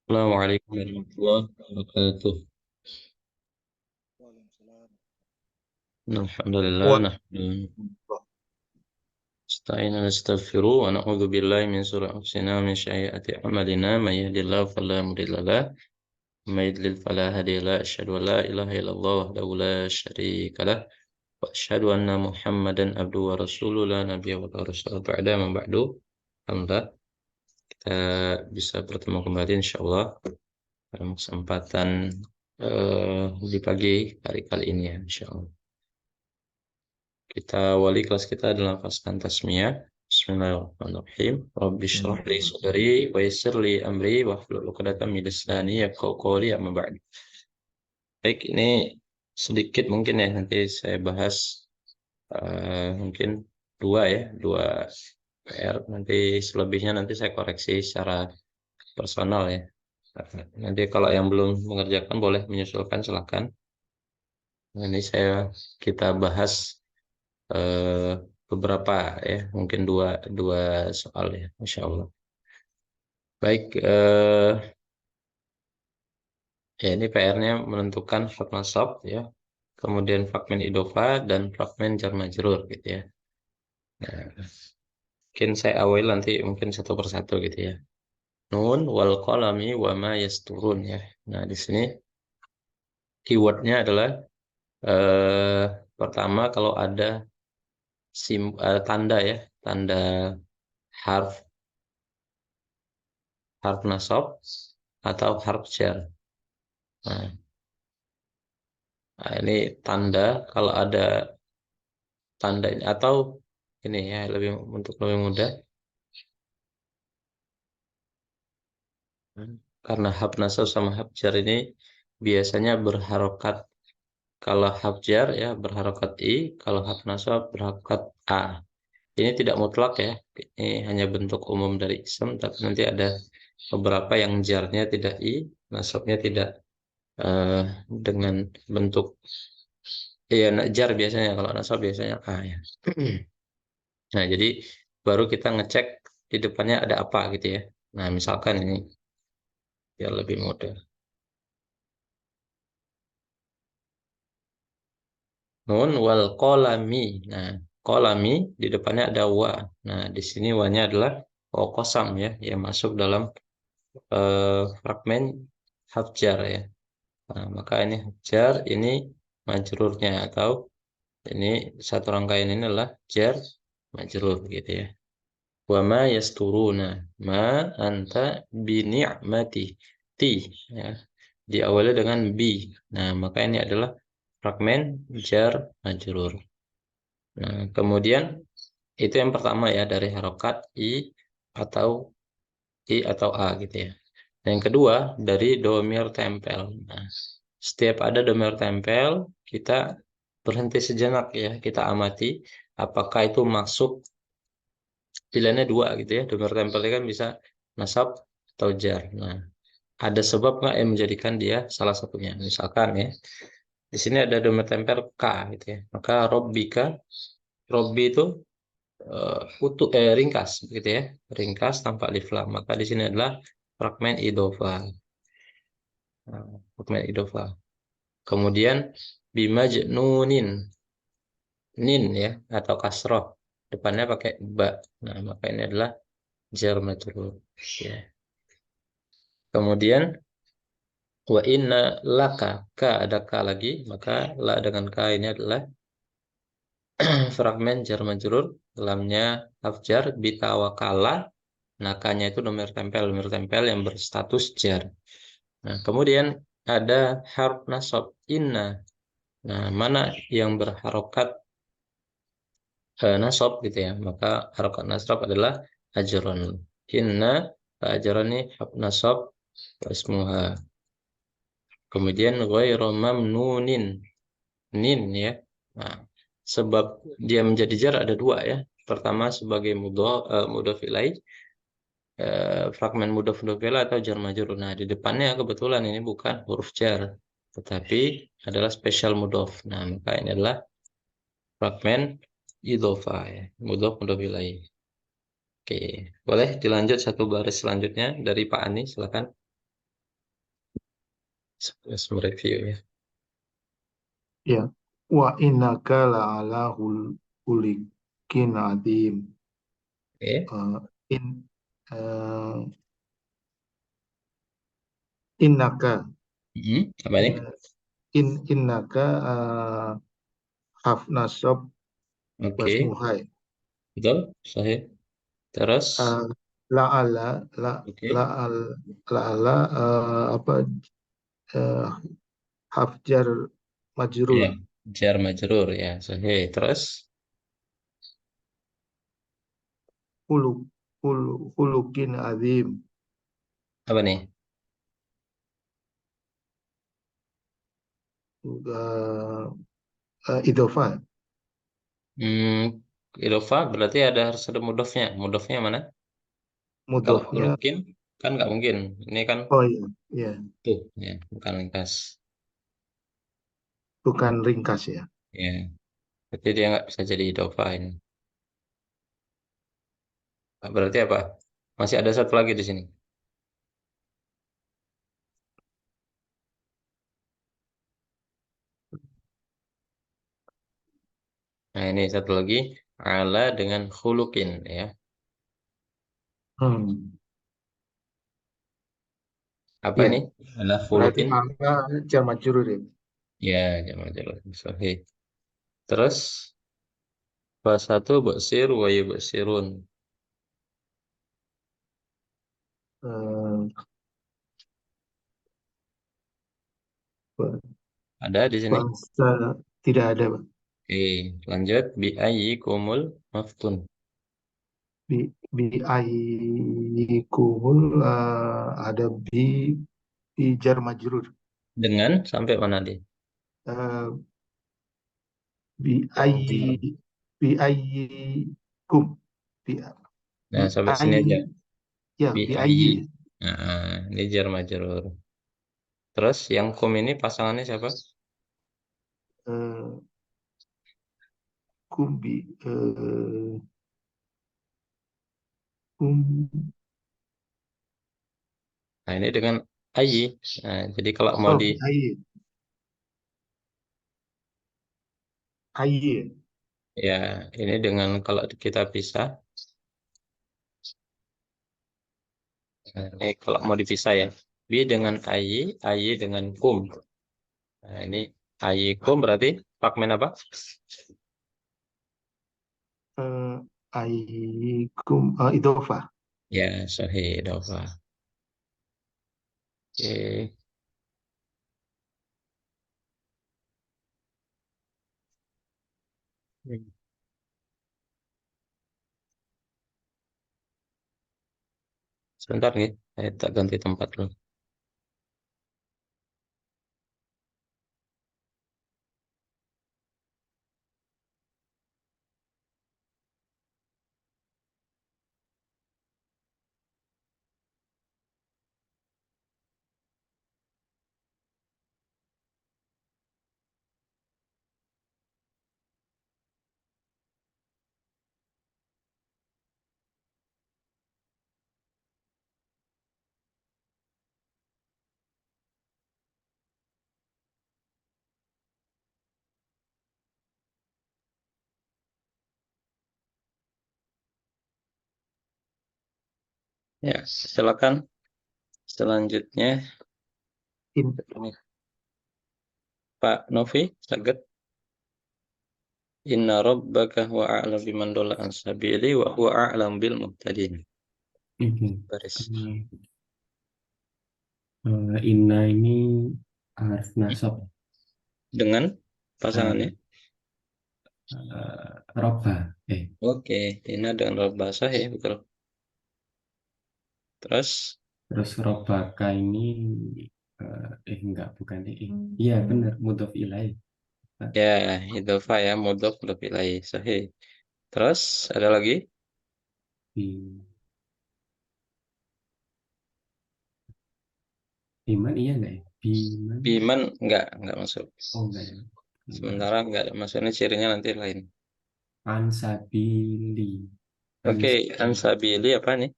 Assalamualaikum warahmatullahi wabarakatuh. Waalaikumsalam. Alhamdulillah, Wah, nasta'inu wa nastaghfiruh wa na'udzu billahi min shururi anfusina wa min sayyiati a'malina may yahdihillahu fala mudilla lahu wa may yudlil fala hadiya lahu asyhadu an la ilaha illallah wahdahu la syarika lahu wa asyhadu anna Muhammadan abduhu wa rasuluhu la nabiyya wa la rasula ba'da ma ba'du. Alhamdulillah kita bisa bertemu kembali insyaallah dalam kesempatan di pagi hari kali ini ya insyaallah. Kita awali kelas kita adalah pasukan tasmiyah. Bismillahirrahmanirrahim. Rabbi shrah li sadri wa yassir li amri wa hlul 'uqdatam min lisani yafqahu qawli amma ba'du. Baik, ini sedikit mungkin ya nanti saya bahas mungkin dua PR. Nanti selebihnya nanti saya koreksi secara personal ya. Nanti kalau yang belum mengerjakan boleh menyusulkan silakan. Ini kita bahas eh, beberapa ya, mungkin dua dua soal ya, Insya Allah. Baik, ya ini PR-nya menentukan hak nasab ya, kemudian fragmen idofa dan fragmen jar majrur gitu ya. Nah, mungkin saya awal nanti mungkin satu persatu gitu ya. Nun wal qalami wa ma yasturun ya. Nah, di sini keywordnya adalah eh, pertama kalau ada tanda ya, tanda harf harf nasab atau harf jar. Nah, ini tanda kalau ada tanda ini atau ini ya lebih untuk lebih mudah karena hab nasab sama hab jar ini biasanya berharokat. Kalau hab jar ya berharokat i, kalau hab nasab berharokat a. Ini tidak mutlak ya, ini hanya bentuk umum dari ism, tapi nanti ada beberapa yang jarnya tidak i, nasabnya tidak eh, dengan bentuk iya jar biasanya, kalau nasab biasanya a ya. Nah, jadi baru kita ngecek di depannya ada apa gitu ya. Nah, misalkan ini biar lebih mudah. Nun wal kolami. Nah, kolami di depannya ada wa. Nah, di sini wa-nya adalah wa kosam ya, yang masuk dalam fragmen hafjar ya. Nah, maka ini hafjar, ini majrurnya atau ini satu rangkaian ini adalah jar majrur gitu ya. Wa ma yasturuna ma anta bi ni'mati ti ya, diawali dengan bi. Nah, maka ini adalah fragmen jar majrur. Nah, kemudian itu yang pertama ya dari harokat atau atau a gitu ya. Yang kedua dari domir tempel. Nah, setiap ada domir tempel kita berhenti sejenak ya, kita amati apakah itu masuk. Pilihannya dua gitu ya, domir tempel ini kan bisa nasab atau jar. Nah, ada sebab nggak yang menjadikan dia salah satunya? Misalkan ya, di sini ada domir tempel k gitu ya. Maka robbika, robbi itu ringkas gitu ya, ringkas tanpa alif lam. Maka di sini adalah fragmen idofa. Nah, fragmen idofa. Kemudian bimajnunin, nin ya atau kasroh, depannya pakai ba. Nah, maka ini adalah jar majrur ya. Kemudian wa inna laka, ka ada ka lagi, maka la dengan ka ini adalah fragmen jar majrur, lamnya hafjar bitawakala. Nakanya itu nomor tempel yang berstatus jar. Nah, kemudian ada harf nasab inna. Nah, mana yang berharokat nasab gitu ya, maka harokat nasab adalah ajron. Inna ajron ini harf nasab ismuha. Kemudian ghairu mamnunin, nin ya. Nah, sebab dia menjadi jar ada dua ya. Pertama sebagai mudhof ilaih, fragmen mudhof ilaih atau jar majrur. Nah, di depannya kebetulan ini bukan huruf jar, tetapi adalah special mudhof. Nah, maka ini adalah fragmen idhofa ya, mudhof ilaih. Oke, boleh dilanjut satu baris selanjutnya dari Pak Ani, silakan. Mereview ya. Ya. Wa innaka la'ala hulikin adim. Oke. Eh, in eh, innaka Apa ini? eh, innaka haf nasab Oke. wasmuhai. Betul. Sahih. Terus. Eh, la'ala la Oke. la'al la'ala apa eh, hafjar majrur Ya. Jar majrur ya. Sahih. Terus. huluk hulukin azim. Apa nih? Idhofah Hmm, idofa berarti harus ada mudofnya. Mudofnya mana? Kalau mudofnya. hulukin kan nggak mungkin. Ini kan Oh iya, iya, tuh ya, bukan ringkas. bukan ringkas ya. Ya. Berarti dia nggak bisa jadi idofa ini. Berarti apa? Masih ada satu lagi di sini. Nah, ini satu lagi. Ala dengan hulukin ya. Hmm. Apa Iya, ini? Ala berarti hulukin. angka jar majrur ya. Ya, jangan jelas. Sahih. Terus, pas satu basir wa yubsirun. Eh, Ada di sini. bahasa tidak ada, Pak. Oke, lanjut. Bi kumul maftun. Bi kumul ada bi jar majrur. Dengan sampai mana dia? Eh, bi Oh, ai di. bi ai kum bi bi Nah, sampai ai sini aja. ya Bi bi ai ayyi. Nah, ini jar majrur. Terus yang kum ini pasangannya siapa? eh, kum bi kum Nah, ini dengan ayyi. Nah, jadi kalau mau oh di bi ai ai ya ini dengan kalau kita pisah, nah, ini kalau mau dipisah ya. Bi dengan ayyi, ayyi dengan kum. Nah, ini ayyi kum berarti fragmen apa? ai kum idhofah. Ya, sahih, dofa. Oke. Sebentar nih, saya tak ganti tempat dulu. Ya, silakan. Selanjutnya, In, Pak Novi, saged. Inna rabbaka huwa a'lam biman dhalla an sabili wa huwa a'lam bil muhtadin. Oke. Baris. Inna ini harus nasab. Dengan Eh, pasangannya. roba. Oke, Inna dengan rob basah ya, betul. Terus, Terus robaka ini enggak bukan iya benar mudhof ilaih. Pak. ya, idhofa ya, mudhof mudhof ilaih. Sahih. Terus, ada lagi? Bi- Biman iya enggak ya? Biman. Biman enggak masuk. Oh enggak ya. Enggak. Sementara enggak ada maksudnya cirinya nanti lain. Ansabili. Oke, ansabili apa nih?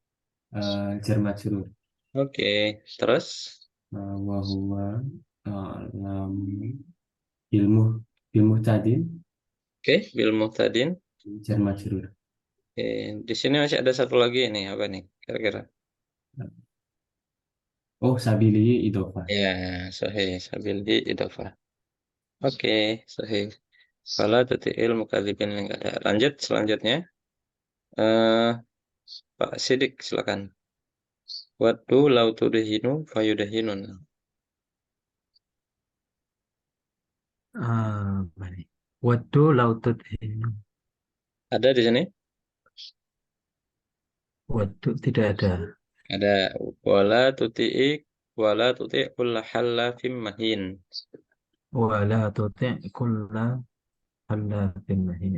Jar majrur. Oke, terus Wahwa Alam ilmu ilmu tadin Oke, bil muhtadin. jar majrur. Oke, di sini masih ada satu lagi nih, apa nih? Kira-kira. Oh, sabili idofah. Ya, sahih. Sabil di idofah. Oke, sahih. Fala tuti'il mukadzibin yang nggak ada. Lanjut selanjutnya. Eh, Pak Sidik, silakan. Waddu lau tudhinu fayudhinun. Apa nih? Waddu lau tudhinu. Ada di sini? Waddu tidak ada. Ada. Wala tuti'i wala tuti' kulla hallafim mahin. Wala tuti' kulla hallafin mahin.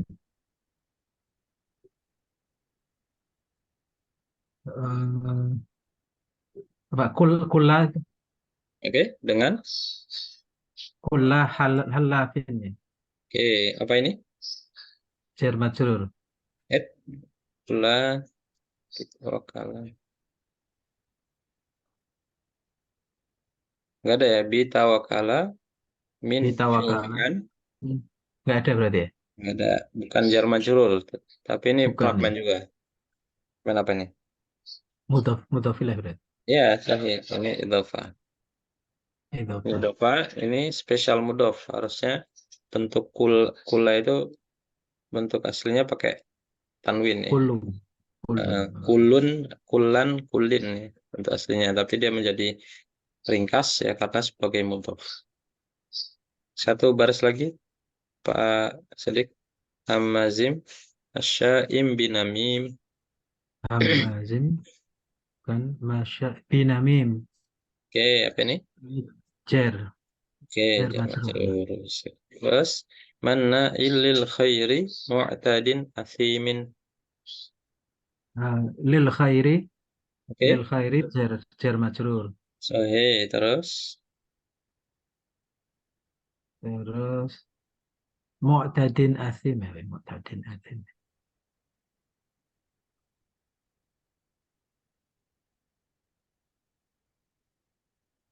Eh, apa kulla Oke, dengan kulla hallafin ya. oke, apa ini? Jar majrur. Et kulla wakala. Enggak ada ya. Bita wakala min Bitawakala. fi'lan. Nggak ada berarti ya? Enggak ada. Bukan jar majrur. Tapi ini Bukan ya. pelakuan juga. Apa ini? Mudhaf ilaih berarti. Ya, sahih. Ini idhofah. Idhofah. Idhofah ini spesial mudhof. Harusnya bentuk kula itu bentuk aslinya pakai tanwin ya. Kullu. Kullu. Kulun, kulan, kulin ya, bentuk aslinya. Tapi dia menjadi ringkas ya karena sebagai mudhof. Satu baris lagi, Pak Sedik. Amazim, Asyaim binamim. Hamazin kan masya binamim. Oke, apa ini? Jar. Oke, Jar jangan majrur. terus. Terus, mana ilil khairi mu'tadin athimin. Lil khairi. Lil Oke, khairi jar majrur. sahih. Terus, Terus mu'tadin asim ya. Mu'tadin asim.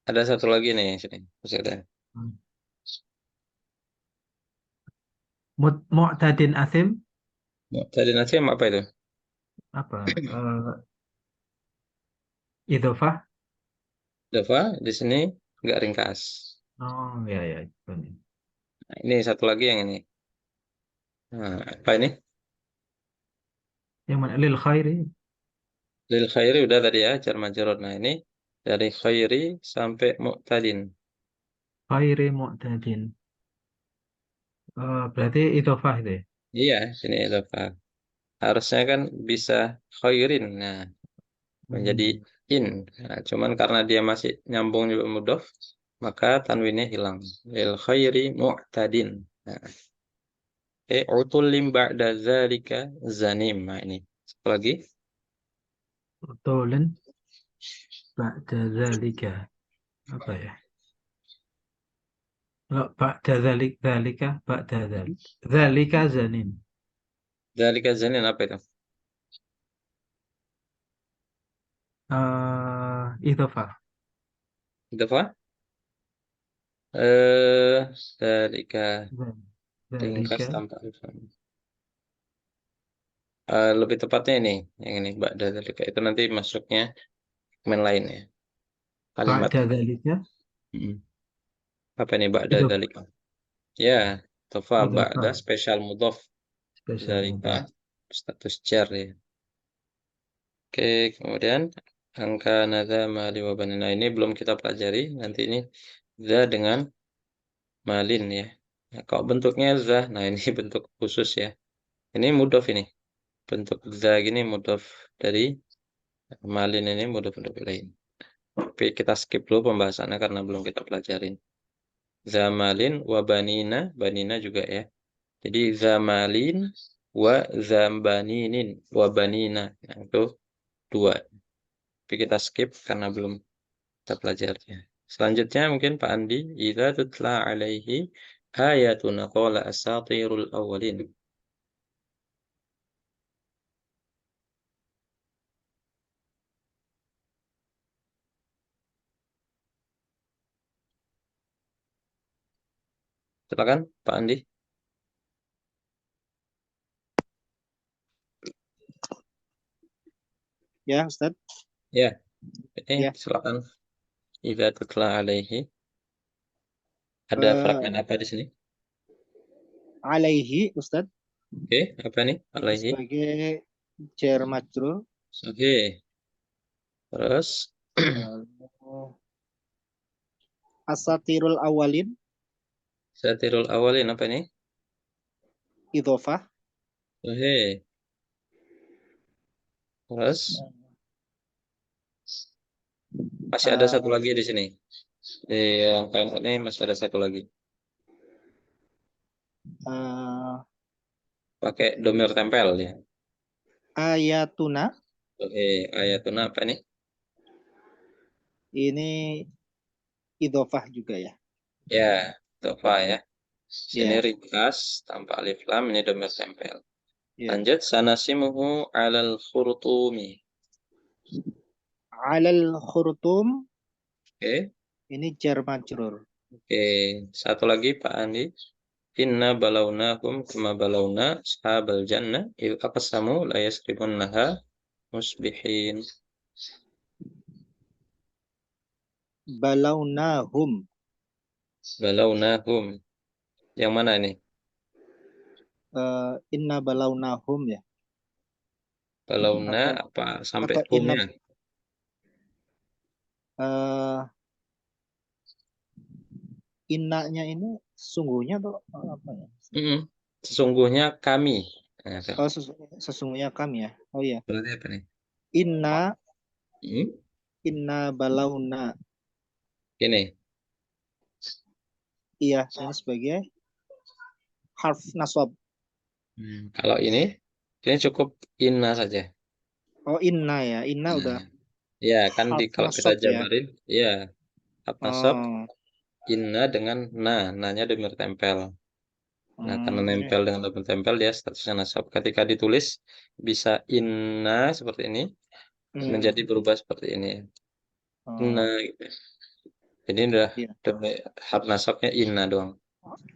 ada satu lagi nih sini. Masih ada. Mu'tadin asim Mu'tadin athim apa itu? apa? Idhofah. Dafa di sini nggak ringkas. Oh ya ya. Benar. Nah, ini satu lagi yang ini. Nah, apa ini? Yang mana? Lil khairi. Lil khairi udah tadi ya, jar majrur. Nah, ini dari khairi sampai mu'tadin. Khairi mu'tadin. Berarti idhofah itu ya? Iya, sini dafa. Harusnya kan bisa khairin. Nah, menjadi Hmm. in. Nah, cuman karena dia masih nyambung juga mudhof, maka tanwinnya hilang. Lil khairi mu'tadin. Nah, utulim ba'da dzalika zanim. Nah, ini. Satu lagi. Utulan ba'da zalika. Apa ya? Oh, ba'da zalika ba'da zalik. Zalika zanin. Dzalika zanin apa itu? Idhofah. Dafa? Dzalika ringkas Zalika. tanpa alif lam. Lebih tepatnya ini, yang ini ba'da dzalika itu nanti masuknya main lain ya. Kalimat. Ba'da zalika. Mm. Apa ini ba'da Idhofah. dzalika? Ya, tofa ba'da Idhofah. spesial mudhof Spesial dzalika mudhaf. status jar ya. Oke, kemudian angka nada mali wa banin. Nah, ini belum kita pelajari. Nanti ini za dengan malin ya. Nah, kalau bentuknya za, nah ini bentuk khusus ya. Ini mudhof ini. Bentuk za gini mudhof dari malin ini mudhof lain. Tapi kita skip dulu pembahasannya karena belum kita pelajarin. Zamalin wa banina, banina juga ya. Jadi zamalin wa zambaninin wa banina. Nah, itu dua. Tapi kita skip karena belum kita pelajari. Selanjutnya mungkin Pak Andi, idza tutla alaihi ayatuna qala asatirul awwalin. Silakan Pak Andi. Ya, Ustaz. Ya, ini Ya. silakan. Idza tutla alaihi. Ada Eh, fragmen apa di sini? alaihi, Ustaz. Oke, apa nih? Ini Alaihi. sebagai jar majrur. Oke. Terus Lalu asatirul awalin, satirul awalin apa ini? idhofah. Oke. Terus masih ada satu Eh, lagi di sini. Di angka ini masih ada satu lagi. eh, Pakai domir tempel ya. ayatuna, Oke, ayatuna apa nih? ini idhofah juga ya. Ya, tofa ya. Sini Ya, ringkas tanpa alif lam ini domir tempel. ya. Lanjut sanasimuhu alal khurtumi. Alal khurtum, Oke. ini jar majrur. Oke, satu lagi Pak Andi. Inna balaunakum kama balauna ashabal jannah il aqsamu la yasrimunnaha musbihin. Balaunahum. Balaunahum. Yang mana ini? Inna balaunahum ya. Balauna Atau apa sampai atau inna humnya? eh innanya ini sungguhnya atau apa ya? Mm-mm. Sesungguhnya kami. Nah, tuh. Oh, sesungguhnya kami ya. Oh iya. Berarti apa nih? Inna Hmm? inna balauna. Ini. Iya, ini sebagai harf nasab. Kalau ini cukup inna saja. Oh, inna ya. Inna Nah, udah ya kan harf kalau kita nasab ya. jabarin, ya nasab Oh, inna dengan nanya domir tempel. Nah, karena oke. nempel dengan double tempel dia statusnya nasab. Ketika ditulis bisa inna seperti ini, Hmm. menjadi berubah seperti ini. Inna Oh, gitu. Jadi ini udah iya. harf nasabnya inna doang.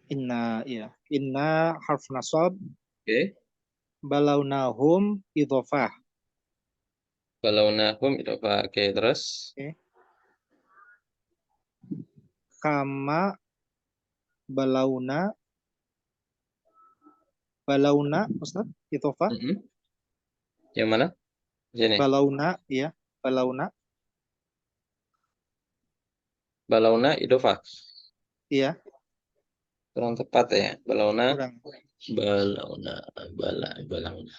Inna, iya. Inna harf nasab, Oke. balaunahum idhofah. Kalau nahum itu apa? Oke, terus Oke. Kama balauna, balauna, Ustaz, idhofah. mm-mm. Yang mana? Sini. Balauna, iya. Balauna, Balauna idofa. iya. Kurang tepat ya. Balauna, Kurang. balauna, balauna.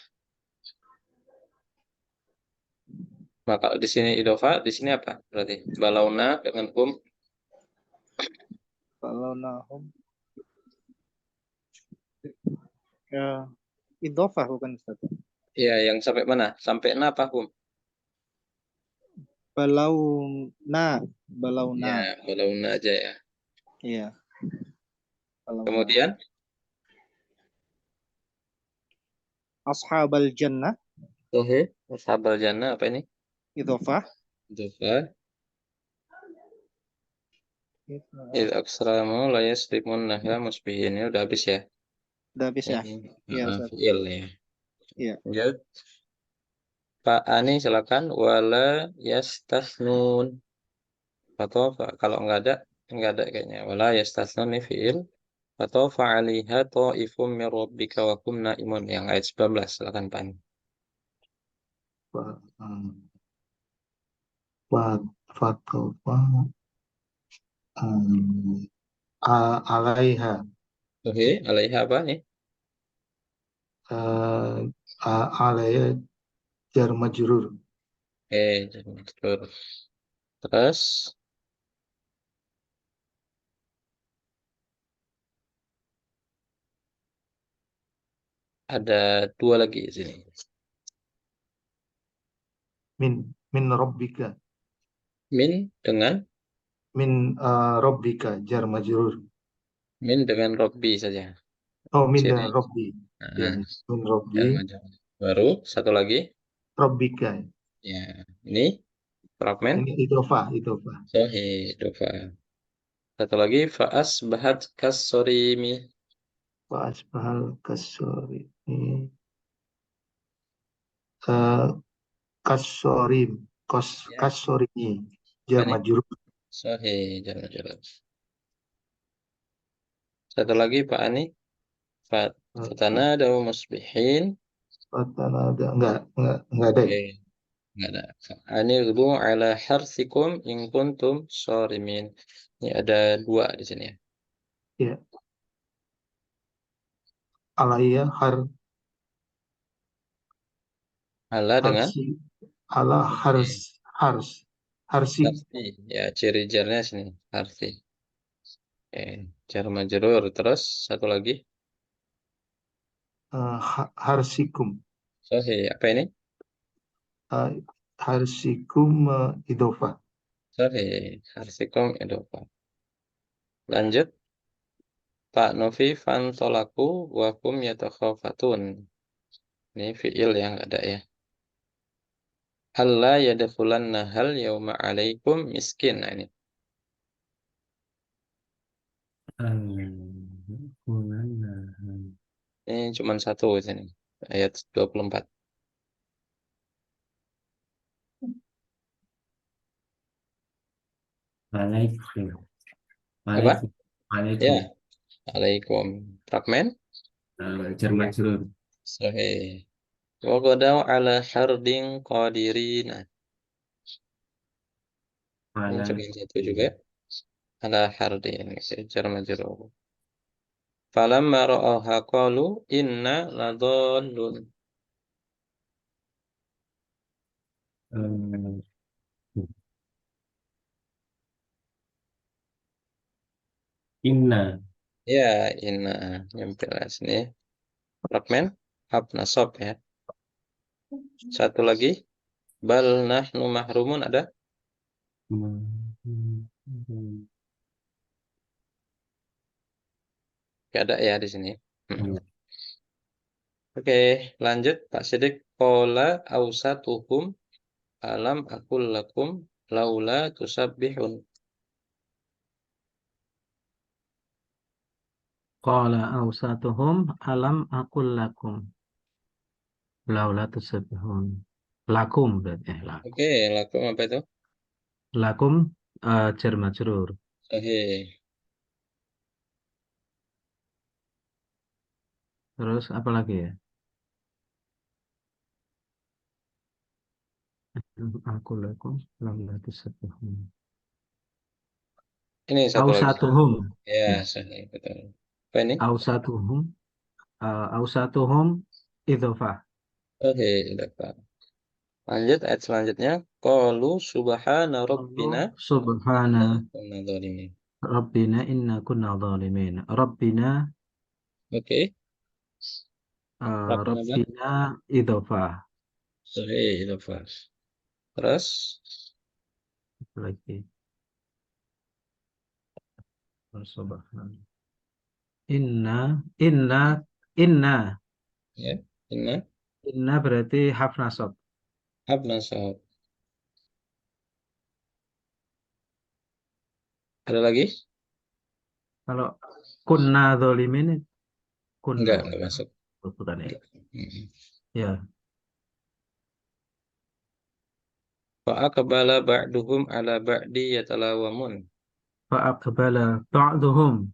Maka di sini idofa, di sini apa? Berarti balauna dengan Balaunahum. Ya, idhofah bukan Ustaz. ya yang sampai mana? Sampai na apa Balauna, balauna. Ya, balauna aja ya. Iya, balauna. Kemudian Ashabal jannah, Oke. Sabal jannah apa ini? idhofah. Idofa. Il aksramu la yasrimun nahya musbihin. Ini udah habis ya. Udah habis ya? Ini Iya, Ustaz. fiil ya. Iya. Lanjut. Pak Ani silakan. Wala yastasnun. Atau kalau nggak ada kayaknya. Wala yastasnun ini fiil. Atau fa'aliha ta'ifum min rabbika wa hum naimun. Yang ayat 19. Silakan Pak Ani. Fa- Fatofa alaiha Oke, alaiha apa nih? alaiha jar majrur. Terus ada dua lagi di sini. Min rabbika. Min dengan Min rabbika jar majrur. Robbi saja. Oh, min Sini. dan rabbi. Ya, Nah, min rabbi yang macam. Baru satu lagi. rabbika. Ya, ini fragmen Ini idhofah, idhofah. Sahih Dofa. Satu lagi fa'asbahat kasorimi. Asbahal kasori. Eh, kasorim. Ya, Kasorimi. apa Jar nih? majrur. Sahih, jangan jelas. Satu lagi Pak Ani. Fatana ada musbihin. Fatana ada enggak ada ya? Oke, nggak ada. Anirdu ala harsikum in kuntum shorimin. Ini ada dua di sini ya. Ya. Alaiya Ala dengan harsi ala oke. harsi Harfi. Ya, ciri jarnya sini. Harfi. Oke, jar majrur. Terus satu lagi. harsikum. Sahih. Apa ini? Eh, harsikum idofah. Sahih. Harsikum edopa. Lanjut. Pak Novi fantolaku wakum yatakhafatun. Ini fiil yang ada ya. Allah yadkhulanna hal yauma alaikum miskin. Nah, ini. Ini cuma satu di sini. Ayat 24. Alaikum. Apa? Alaikum. Ya, Alaikum. alaikum. Fragmen. Jar majrur. Sahih. Wa qadaw ala hardin qadirina. Ini cuma satu juga. Alaikum. Ala hardin. Jar majrur. Falamma ra'awha qalu inna ladallun. Eh, Inna. Ya, inna. Nyampe lah sini. Fragmen. Hab nasab ya. Satu lagi. Bal nahnu mahrumun ada? Gak ada ya di sini. Oke, lanjut Pak Sidik. Qala awsatuhum alam akul lakum laula tusabbihun. Qala awsatuhum alam aqul lakum laula tusabbihun. Lakum berarti lakum. Oke, lakum apa itu? Lakum jar majrur. Sahih. Terus apa lagi ya? Aqul lakum laula tusabbihun. Ini satu lagi. Awsatuhum. Ya, Ya. sahih betul. Apa ini? Awsatuhum awsatuhum idhofah. Oke, dapat. Lanjut ayat selanjutnya. Qalu subhana rabbina Allah subhana inna kunna dzalimin. rabbina inna kunna zalimin. Rabbina Oke, Rabbina apa? rabbina idhofah. Sahih, dapat. Terus Apa lagi? Subhana. Inna ya, inna inna berarti haf nasab. habna sahab. Ada lagi? Kalau kunna dzalimin kunna Enggak masuk. bukan ya. Enggak. Ya, Fa aqbala ba'duhum ala ba'di yatalawamun. fa aqbala ba'duhum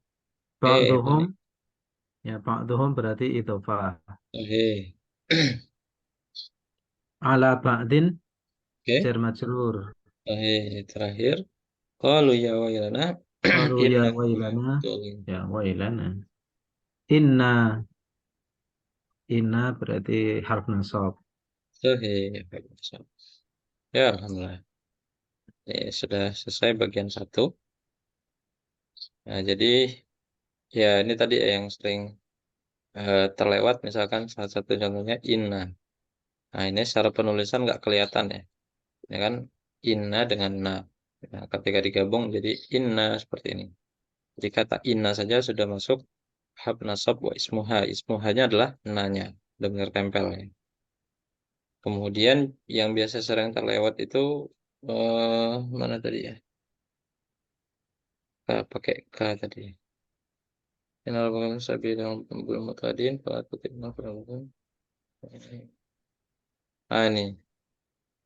Apa ba'duhum ini? ya ba'duhum berarti idhofah. Oke. Ala ba'din Oke. jar majrur. Oke, terakhir. Qalu ya wailana Qalu ya inna kunna wailana dzalimin. ya wailana. Inna berarti harf nasab. Sahih. Ya, alhamdulillah. Sudah selesai bagian satu. Nah, jadi ya ini tadi yang sering terlewat misalkan salah satu contohnya inna. Nah, ini secara penulisan nggak kelihatan ya. Ya kan inna dengan na. Nah, ketika digabung jadi inna seperti ini. Jadi kata inna saja sudah masuk hab nasab wa ismuha. Ismuhanya adalah nanya, benar tempel ya. Kemudian yang biasa sering terlewat itu mana tadi ya? pakai K tadi. Innal sabila bil mutadin fa tutibna fa'alun. Ini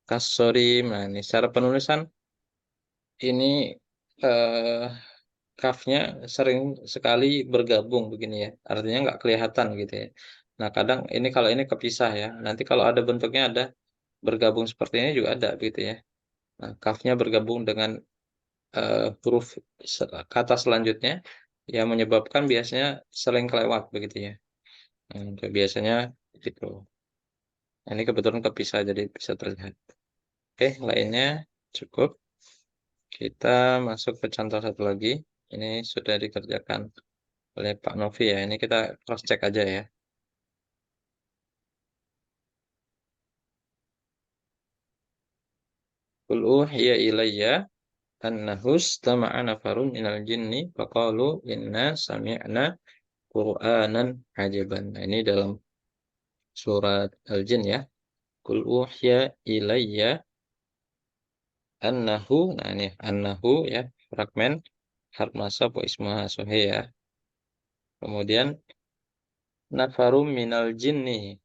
kasorim. Nah, ini secara penulisan ini eh, kafnya sering sekali bergabung begini ya. Artinya nggak kelihatan gitu ya. Nah, kadang ini kalau ini kepisah ya. Nanti kalau ada bentuknya ada bergabung seperti ini juga ada gitu ya. Nah, kafnya bergabung dengan huruf kata selanjutnya yang menyebabkan biasanya sering kelewat begitu ya. Nah, biasanya gitu. Nah, ini kebetulan kepisah jadi bisa terlihat. Oke, lainnya cukup. Kita masuk ke contoh satu lagi. Ini sudah dikerjakan oleh Pak Novi ya. Ini kita cross check aja ya. Qul uhiya ilayya annahu istama'a nafarun minal jinni faqalu inna sami'na Qur'anan ajaban. Nah, ini dalam surat Al-Jin ya. Qul uhiya ilayya annahu. Nah, ini annahu ya, fragmen harf nasab wa ismuha sahih ya. Kemudian nafarum minal jinni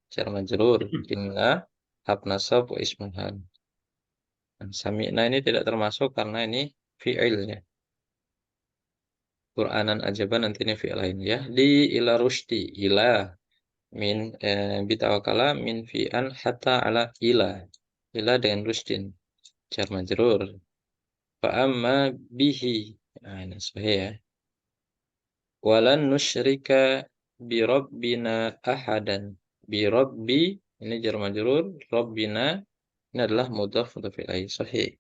jar majrur inna harf nasab wa ismuha. Nah, sami'na ini tidak termasuk karena ini fi'il ya. Qur'anan ajaban nanti ini fi'il lain ya. Di ila rushdi ila min bitawakala min fi'an hatta ala ila dengan rushdin jar majrur fa amma bihi. Nah, ini sahih ya. Walan nusyrika bi rabbina ahadan. Bi rabbi ini jar majrur, rabbina ini adalah mudhaf mudhaf ilaih sahih.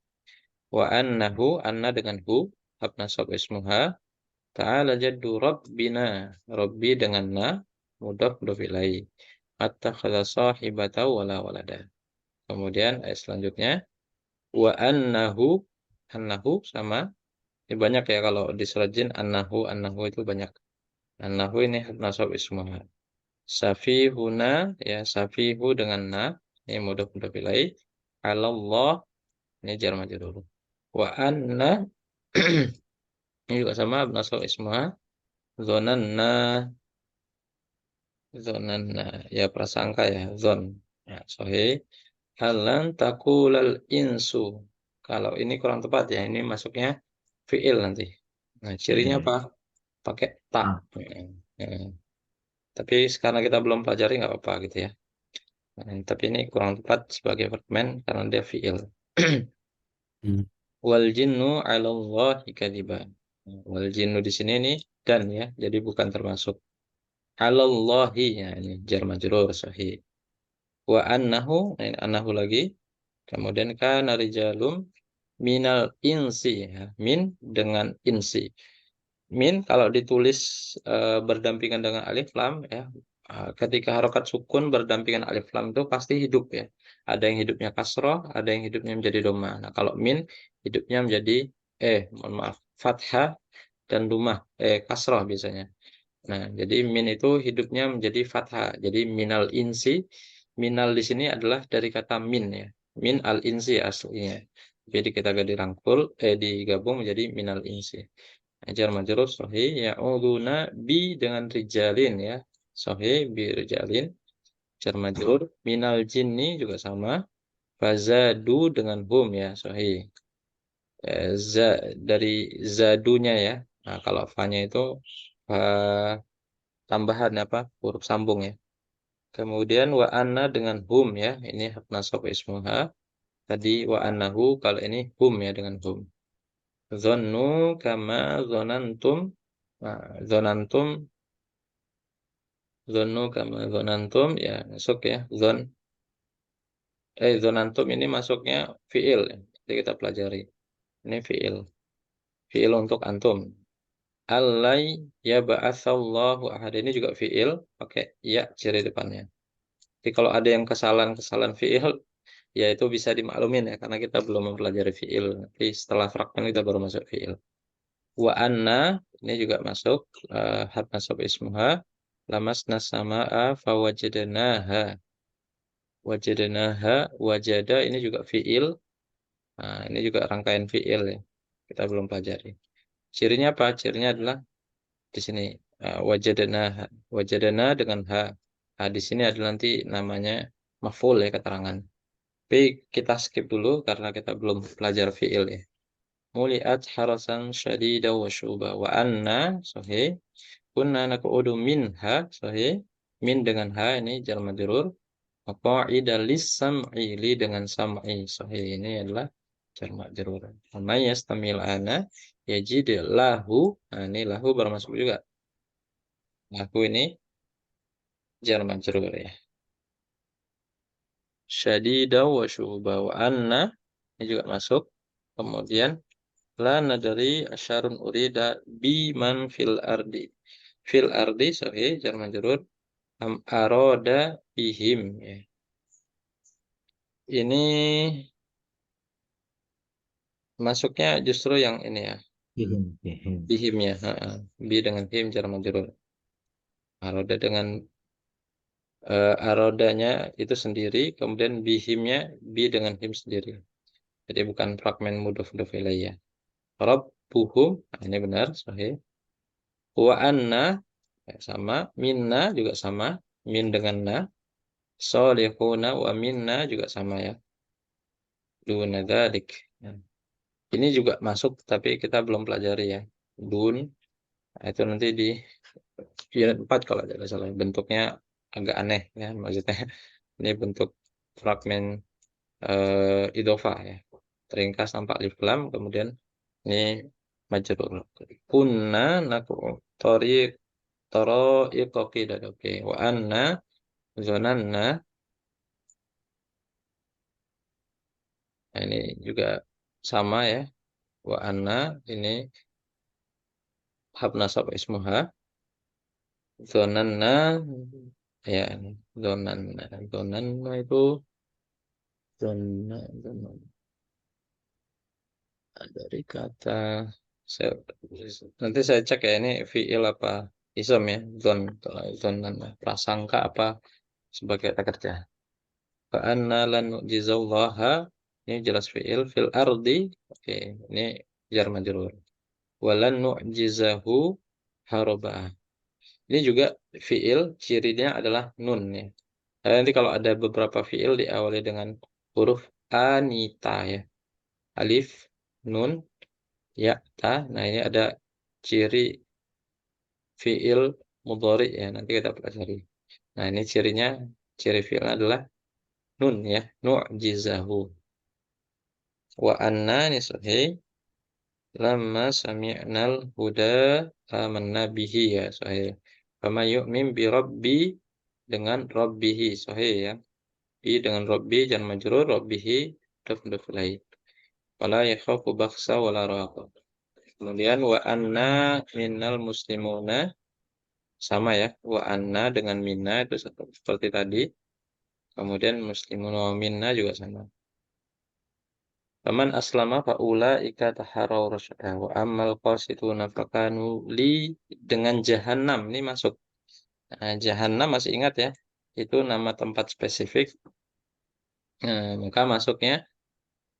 Wa annahu anna dengan hu hab nasab ismuha ta'ala jaddu rabbina. Rabbi dengan na mudhaf mudhaf ilaih. Attakhadha sahibata wala walada. Kemudian ayat selanjutnya wa annahu sama ini banyak ya kalau di surat jin annahu itu banyak. Annahu ini nasab ismuha. Safihuna ya safihu dengan na ini mudhaf mudhaf ilaih. Allah ini jar majrur. Wa anna ini juga sama nasab ismuha. Dzananna ya prasangka ya zon. Ya sahih. Halan takulal insu. Kalau ini kurang tepat ya, ini masuknya fi'il nanti. Nah, cirinya apa? Pakai ta. Ya. Tapi sekarang kita belum pelajari nggak apa-apa gitu ya. Nah, tapi ini kurang tepat sebagai fragmen karena dia fi'il. Wal jinnu 'ala Allahi kadziba. Wal jinnu di sini ini dan ya, jadi bukan termasuk. 'Ala Allahi ya ini jar majrur sahih. Wa annahu, nah ini annahu lagi. Kemudian kana rijalum minal insi ya, min dengan insi. Min kalau ditulis berdampingan dengan alif lam ya, ketika harokat sukun berdampingan alif lam itu pasti hidup ya. Ada yang hidupnya kasroh, ada yang hidupnya menjadi doma. Nah, kalau min hidupnya menjadi mohon maaf, fathah dan domah, kasroh biasanya. Nah, jadi min itu hidupnya menjadi fathah. Jadi minal insi, minal di sini adalah dari kata min ya. Min al insi aslinya. Jadi kita dirangkul, digabung menjadi minal insi. Jar majrur sahih ya'uduna bi dengan rijalin ya. Sahih bi rijalin. Jar majrur minal jinni juga sama. Fazadu dengan hum ya sahih. Dari zadunya ya. Nah, kalau fa-nya itu tambahan apa? Huruf sambung ya. Kemudian wa anna dengan hum ya. Ini hak nasab ismuha. Tadi wa annahu kalau ini hum ya dengan hum. Zonnu kama zonantum. Nah, zonnu kama zonantum ya masuk ya. Zonantum ini masuknya fiil ya. Jadi kita pelajari. Ini fiil. Fiil untuk antum. Allai ya ba'atsallahu ahad ini juga fiil pakai ya ciri depannya. Jadi kalau ada yang kesalahan fiil ya itu bisa dimaklumin ya karena kita belum mempelajari fiil. Nanti setelah fragmen kita baru masuk fiil. Wa anna ini juga masuk harf nasab ismuha lamasna samaa fawajadnaha. Wajadnaha wajada ini juga fiil. Nah, ini juga rangkaian fiil ya. Kita belum pelajari. Cirinya apa? Cirinya adalah di sini wajadana dengan ha. Di sini adalah nanti namanya maf'ul ya keterangan. Tapi kita skip dulu karena kita belum belajar fi'il ya. Muliat harasan syadida wa syuba wa anna sahih. Kunna naqudu minha sahih. Min dengan ha ini jar majrur. Qa'ida lis-sam'i li dengan sam'i sahih ini adalah jar majrur. Amma yastamil ana yajid lahu. Nah, ini lahu bermasuk juga. Lahu ini jar majrur ya. Syadida wa syuba wa anna ini juga masuk. Kemudian la nadari asyarun urida biman fil ardi. Fil ardi sahih jar majrur am aroda bihim ya. Ini masuknya justru yang ini ya, Bihim, bihim. bihim ya, bi dengan him jar majrur. Aroda dengan arodanya itu sendiri, kemudian bihimnya bi dengan him sendiri. Jadi bukan fragmen mudhof ilaih ya. Rabbuhum, nah ini benar sahih. Wa anna ya, sama, minna juga sama, min dengan na. Solihuna wa minna juga sama ya. Duna dzalik. Ya. Ini juga masuk tapi kita belum pelajari ya. Dun, nah, itu nanti di unit 4 kalau tidak salah. Bentuknya agak aneh ya, maksudnya ini bentuk fragmen idhofah ya. Teringkas tanpa alif lam, kemudian ini majrur. Kunna naku tariqa qidat. Oke. Wa anna zananna. Nah, ini juga sama ya. Wa anna ini hab nasab ismuha. Zananna ya ini zananna itu zanna dari kata nanti saya cek ya ini fiil apa ism ya kalau zananna prasangka apa sebagai kata kerja. Fa anna lan nu'jizallaha ini jelas fiil fil ardi. Oke, ini jar majrur. Walan nu'jizahu haraba. Ini juga fiil cirinya adalah nun ya. Nanti kalau ada beberapa fiil diawali dengan huruf anita ya. Alif, nun, ya, ta. Nah, ini ada ciri fiil mudhari ya. Nanti kita pelajari. Nah, ini ciri fiilnya adalah nun ya. Nu'jizahu. Wa anna ini sahih. Lamma sami'nal huda amanna bihi ya sahih. Fama yu'min bi rabbi dengan rabbihi sahih ya. Bi dengan rabbi dan majrur rabbihi mudhof ilaih. Wala yakhafu bakhsa wala raqa. Kemudian wa anna minnal muslimuna sama ya. Wa anna dengan minna itu seperti tadi. Kemudian muslimun wa minna juga sama. Faman aslama faulaika taharau rasyada wa ammal qasituna fakanu li dengan jahannam ini masuk. Nah, jahannam masih ingat ya. Itu nama tempat spesifik. Maka masuknya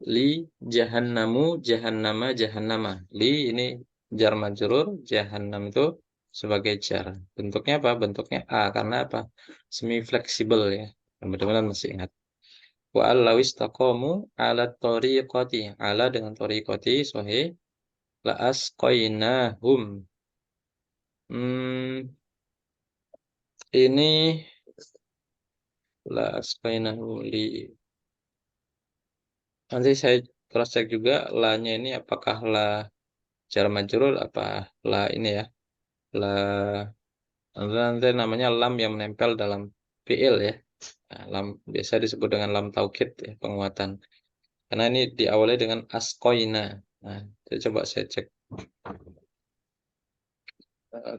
li jahannamu jahannama jahannama. Li ini jar majrur, jahannam itu sebagai jar. Bentuknya apa? Bentuknya a karena apa? Semi fleksibel ya. Teman-teman masih ingat. Wa allawis taqamu ala tariqati. Ala dengan tariqati sahih. La asqainahum. Ini la asqainahum li. Nanti saya cross check juga la-nya ini apakah la jar majrur apa la ini ya. La nanti namanya lam yang menempel dalam fiil ya. Nah, lam biasa disebut dengan lam taukid ya, penguatan. Karena ini diawali dengan asqaina. Nah, coba saya cek.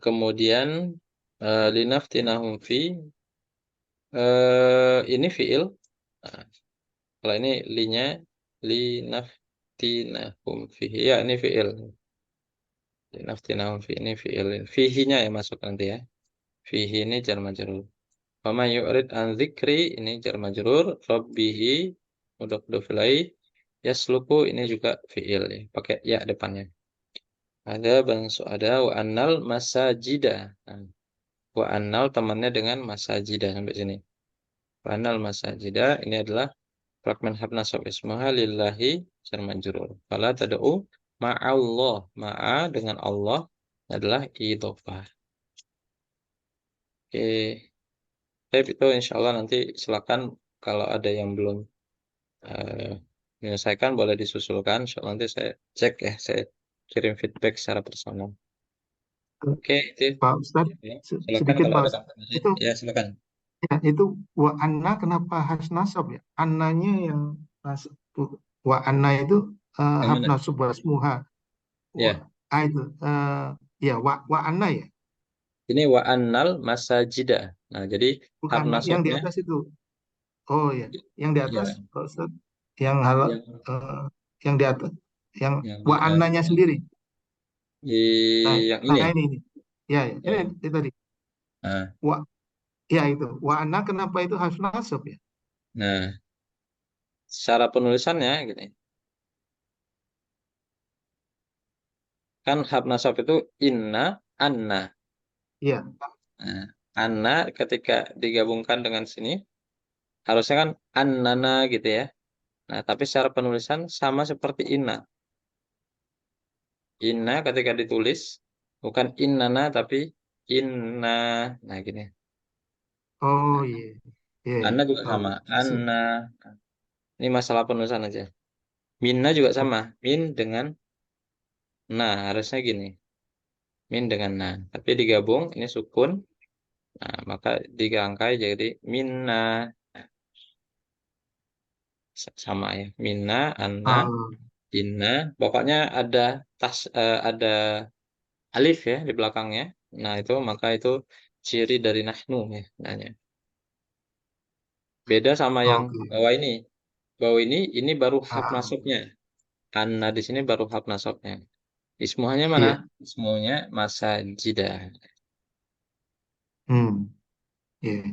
Kemudian linaftinahum fi ini fiil. Nah, kalau ini linya linaftinahum fi. Ya, ini fiil. Linaftinahum fi ini fiil. Fihinya ya masuk nanti ya. Fihi ini jar majrur. Wa may yu'rid an dzikri ini jar majrur, rabbihi mudhof ilaih. Yasluku ini juga fiil ya, pakai ya depannya. Ada wa annal masajida. Nah, wa annal temannya dengan masajida sampai sini. Wa annal masajida ini adalah fragmen hab nasab ismuha lillahi jar majrur. Fala tad'u ma'allah. Ma'a dengan Allah adalah idhofah. Oke. Tapi itu insya Allah nanti silakan kalau ada yang belum menyelesaikan boleh disusulkan. Insya Allah nanti saya cek ya, saya kirim feedback secara personal. Oke, itu Pak Ustadz, ya. Silakan sedikit kalau Pak ada Ustadz. konfirmasi. Itu Ya, silakan. ya, itu wa anna kenapa harus nasab ya? Annanya yang nasab. Wa anna itu Yang hab mana? nasab wasmuha. Wa Ya, itu ya wa anna ya. ini wa annal masajida. Nah, jadi hab Bukan yang di nasabnya atas itu. Oh ya, yang di atas ya, Pak Ustadz. Yang hal yang eh, yang di atas, yang di wa annanya atas sendiri. di Nah, yang nah ini. ini. Ya, ya. Ya. Ini tadi. Nah, Wa ya itu. Wa anna kenapa itu harus nasab ya? nah, secara penulisannya gini. Kan hab nasab itu inna anna. Iya. Nah, anna ketika digabungkan dengan sini harusnya kan annana gitu ya. Nah, tapi secara penulisan sama seperti inna. Inna ketika ditulis bukan innana tapi inna. Nah, gini. Oh iya. Iya, iya. Anna juga Tahu. sama. Anna. Ini masalah penulisan aja. Minna juga Oh, sama. Min dengan na. Harusnya gini. Min dengan na. Tapi digabung ini sukun. Nah, maka digangkai jadi minna. Sama ya. Minna, anna, ah, inna. Pokoknya ada alif ya di belakangnya. Nah, itu maka itu ciri dari nahnu ya. Nanya. Beda sama yang oke. bawah ini. Bawah ini baru hab Ah, nasabnya. Anna di sini baru hab nasabnya. Ismuhanya mana? iya. Ismuhnya masajida. Hmm, iya.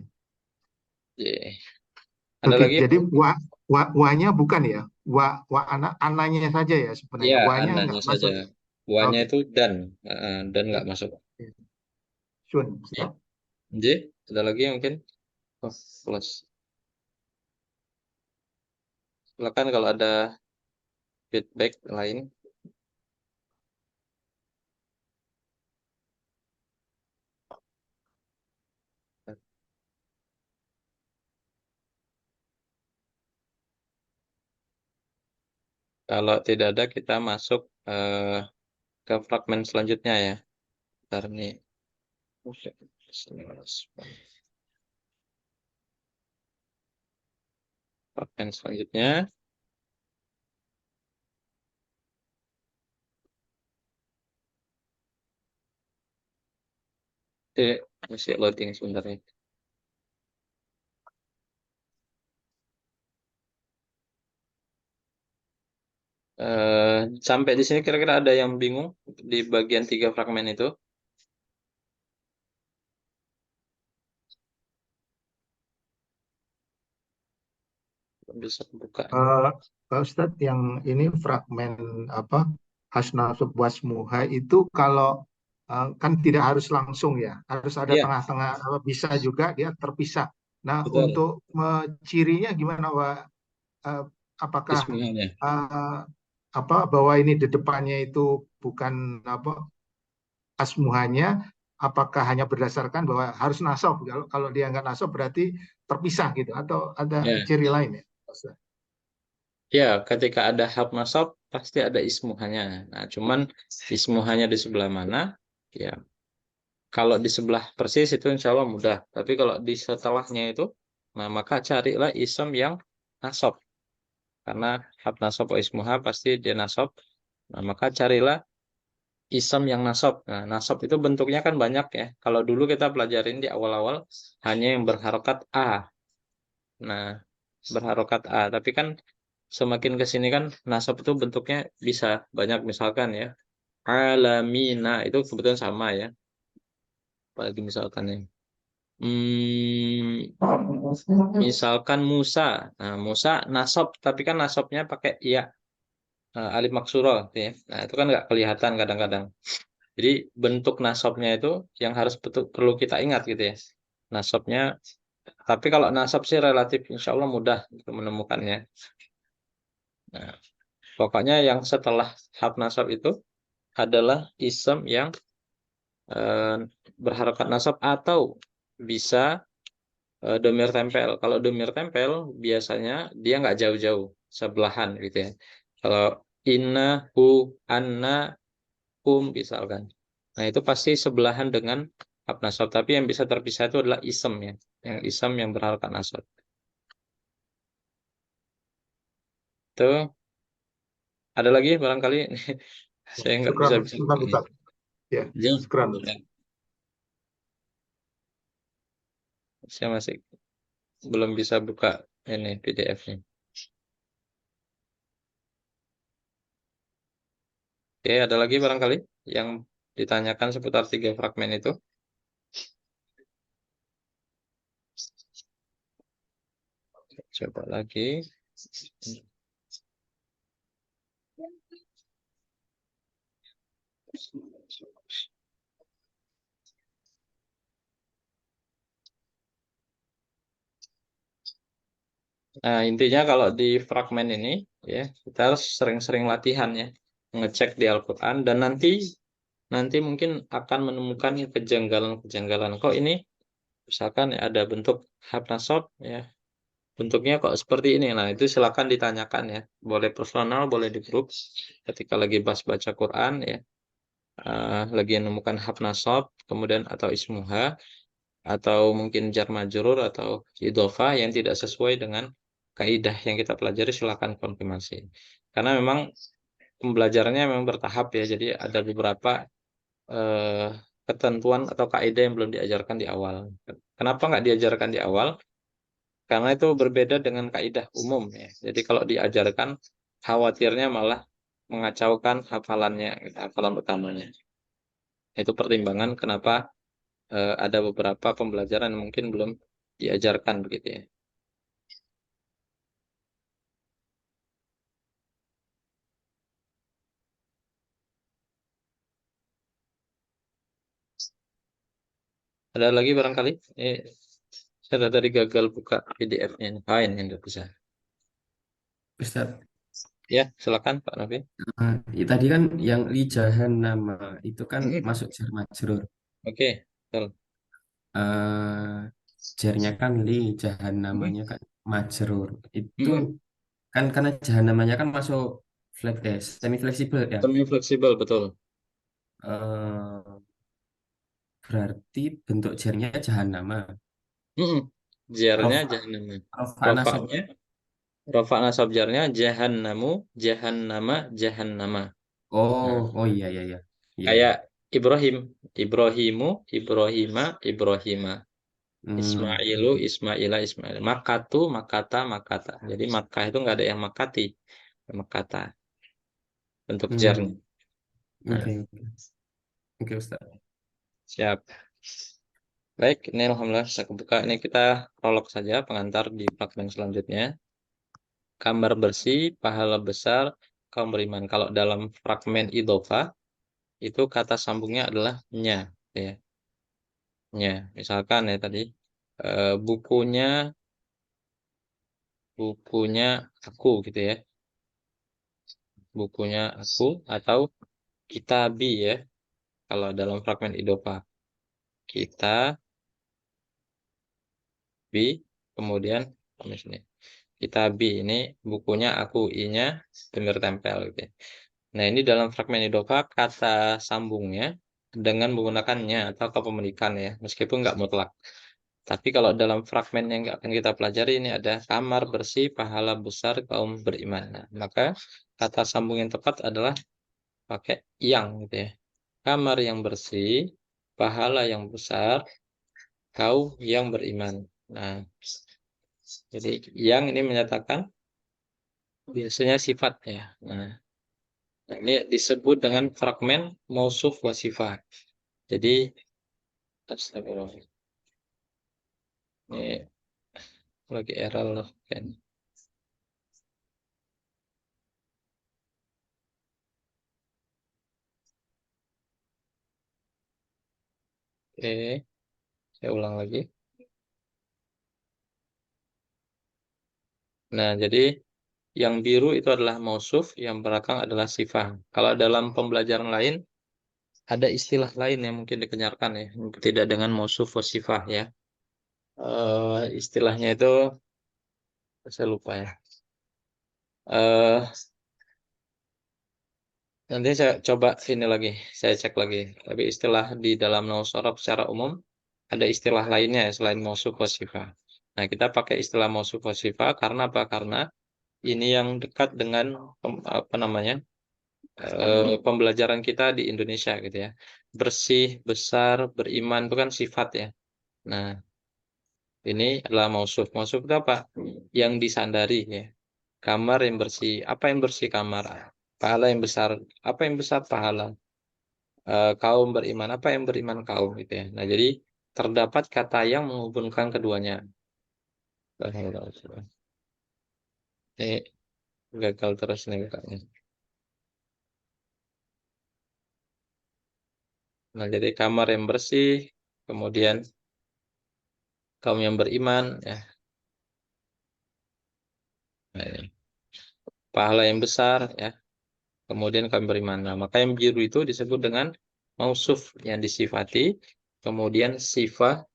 Ye. Ada Oke, lagi? jadi wa-nya bukan ya. Wa ananya saja ya sebenarnya. Ya, Wa-nya ananya nggak saja. masuk. Buahnya Oke. itu dan. Dan Iya, nggak masuk. iya. Sun, Ya. Ustaz. J, ada lagi mungkin? Oh, plus. Silakan kalau ada feedback lain. Kalau tidak ada, kita masuk ke fragmen selanjutnya ya. Bentar nih. Fragmen selanjutnya. Masih loading sebentar ya. Sampai di sini kira-kira ada yang bingung di bagian 3 fragmen itu? Belum bisa buka. Eh, Pak Ustadz, yang ini fragmen apa Hasnasub Wasmuha itu kalau kan tidak harus langsung ya, harus ada Iya, tengah-tengah, bisa juga dia terpisah. Nah, betul. untuk cirinya gimana, Pak? Eh, apakah Ismuhanya. eh, apa bahwa ini di depannya itu bukan apa asmuhanya, apakah hanya berdasarkan bahwa harus nasab? Kalau dia nggak nasab berarti terpisah gitu, atau ada Ya. ciri lain ya, Pak Ustadz? Ya, ketika ada hab nasab pasti ada ismuhanya. Nah, cuman ismuhanya di sebelah mana? Ya, kalau di sebelah persis itu insya Allah mudah. Tapi kalau di setelahnya itu, nah maka carilah ism yang nasab. Karena hab nasab wa ismuha pasti dia nasab. Nah, maka carilah ism yang nasab. Nah, nasab itu bentuknya kan banyak ya. Kalau dulu kita pelajarin di awal-awal hanya yang berharokat A. Nah, berharokat A. Tapi kan semakin ke sini kan nasab itu bentuknya bisa banyak misalkan ya. Alamina itu kebetulan sama ya. Apalagi misalkan ya. Misalkan Musa. Nah, Musa nasab, tapi kan nasabnya pakai ya, alif maksuro, gitu ya. Nah, itu kan nggak kelihatan kadang-kadang. Jadi bentuk nasabnya itu yang harus perlu kita ingat gitu ya. Nasabnya, tapi kalau nasab sih relatif insya Allah mudah untuk menemukannya. Nah, pokoknya yang setelah harf nasab itu adalah ism yang berharokat nasab atau bisa domir tempel. Kalau domir tempel biasanya dia nggak jauh-jauh, sebelahan gitu ya. Kalau inna, hu, anna, kum misalkan. Nah itu pasti sebelahan dengan hab nasab. Tapi yang bisa terpisah itu adalah isem ya. Yang isem yang berharokat nasab. Itu ada lagi barangkali saya nggak Syukran, bisa syukran Ustaz. Ya, Jangan. syukran. Saya masih belum bisa buka ini PDF-nya. Oke, ada lagi barangkali yang ditanyakan seputar 3 fragmen itu. Coba lagi. Nah, intinya kalau di fragmen ini ya, kita harus sering-sering latihan ya, ngecek di Al-Qur'an dan nanti mungkin akan menemukan kejanggalan-kejanggalan. Kok ini misalkan ya, ada bentuk hab nasab ya, bentuknya kok seperti ini. Nah, itu silakan ditanyakan ya. Boleh personal, boleh di grup ketika lagi baca Quran ya. Lagi menemukan hab nasab, kemudian atau ismuha atau mungkin jar majrur atau idhofah yang tidak sesuai dengan kaidah yang kita pelajari, silakan konfirmasi. Karena memang pembelajarannya memang bertahap ya, jadi ada beberapa eh, ketentuan atau kaidah yang belum diajarkan di awal. Kenapa nggak diajarkan di awal? Karena itu berbeda dengan kaidah umum ya. Jadi kalau diajarkan, khawatirnya malah mengacaukan hafalannya, hafalan utamanya. Itu pertimbangan kenapa ada beberapa pembelajaran yang mungkin belum diajarkan begitu ya. Ada lagi barangkali? Saya tadi gagal buka PDF-nya. Ini yang tidak bisa. Ustaz, Ya, silakan Pak Nafi. ya, tadi kan yang li jahannama itu kan Mm-mm. masuk jar majrur. Oke, betul. Eh jarnya kan li, Mm-mm. jahannamanya kan majrur. Itu Mm-mm. kan karena jahannamanya kan masuk semi fleksibel ya. Semi fleksibel, betul. Eh berarti bentuk jarnya jahannama. Mm-mm. Jarnya Rofa, jahannam. rofa nasab. Rofaknya, rofa nasab jarnya jahannamu, jahannama, jahannama. Oh, Nah, oh iya iya iya. Iya iya. kayak Ibrahim, Ibrahimu, Ibrahima, Ibrahima. Hmm, Ismailu, Ismaila, Ismail. Makatu, Makata, Makata. Jadi Makkah itu nggak ada yang Makati. Makata. Bentuk hmm, jarnya. Nah, oke oke Ustaz. siap. Baik, ini alhamdulillah saya buka. Ini kita prolog saja pengantar di fragmen selanjutnya. Kamar bersih, pahala besar, kaum beriman. Kalau dalam fragmen idhofah, itu kata sambungnya adalah nya. Ya, nya. Misalkan ya tadi, bukunya, bukunya aku gitu ya. Bukunya aku atau kitabi ya. Kalau dalam fragmen idhofah. Kitabi, kemudian misalnya kitabi ini bukunya aku, i-nya domir tempel gitu ya. Nah, ini dalam fragmen idhofah kata sambungnya dengan menggunakannya atau kepemilikan ya, meskipun nggak mutlak. Tapi kalau dalam fragmen yang akan kita pelajari ini ada kamar bersih, pahala besar kaum beriman. Nah, maka kata sambung yang tepat adalah pakai yang gitu ya. Kamar yang bersih, pahala yang besar, kaum yang beriman. Nah, jadi yang ini menyatakan biasanya sifat ya. Nah, ini disebut dengan fragmen mausuf wa sifat. Jadi, astagfirullah. Ini lagi error loh kan. Oke, saya ulang lagi. Nah, jadi yang biru itu adalah mausuf, yang belakang adalah sifat. Kalau dalam pembelajaran lain, ada istilah lain yang mungkin dikenyarkan ya, tidak dengan mausuf wasifah ya. Istilahnya itu saya lupa ya. Eh, Nanti saya coba ini lagi, saya cek lagi. Tapi istilah di dalam nahwu sorof secara umum ada istilah lainnya ya, selain mausuf wasifah. Nah, kita pakai istilah mausuf wasifah karena apa? Karena ini yang dekat dengan apa namanya? Pembelajaran kita di Indonesia gitu ya. Bersih, besar, beriman itu kan sifat ya. Nah, ini adalah mausuf. Mausuf itu apa? Yang disandari ya. Kamar yang bersih. Apa yang bersih kamar? Pahala yang besar. Apa yang besar pahala? Kaum beriman. Apa yang beriman kaum gitu ya. Nah, jadi terdapat kata yang menghubungkan keduanya. Ini gagal terus nih kakaknya. Nah, jadi kamar yang bersih, kemudian kaum yang beriman ya. Nah, ini. Pahala yang besar ya. Kemudian kami beriman. Nah, maka yang biru itu disebut dengan mausuf yang disifati. Kemudian sifat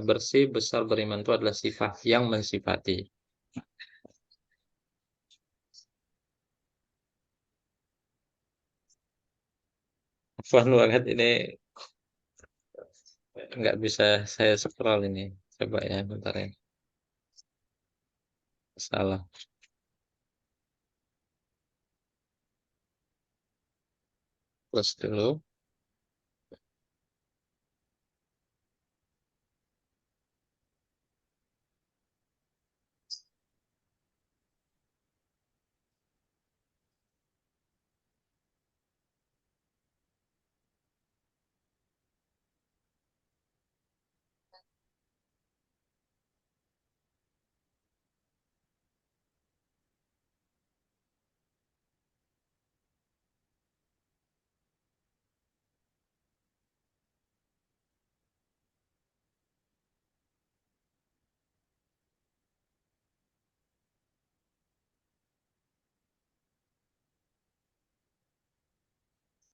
bersih, besar, beriman itu adalah sifat yang mensifati. Fun banget ini, nggak bisa saya scroll ini. Coba ya, bentar ya. Salah. Plus dulu.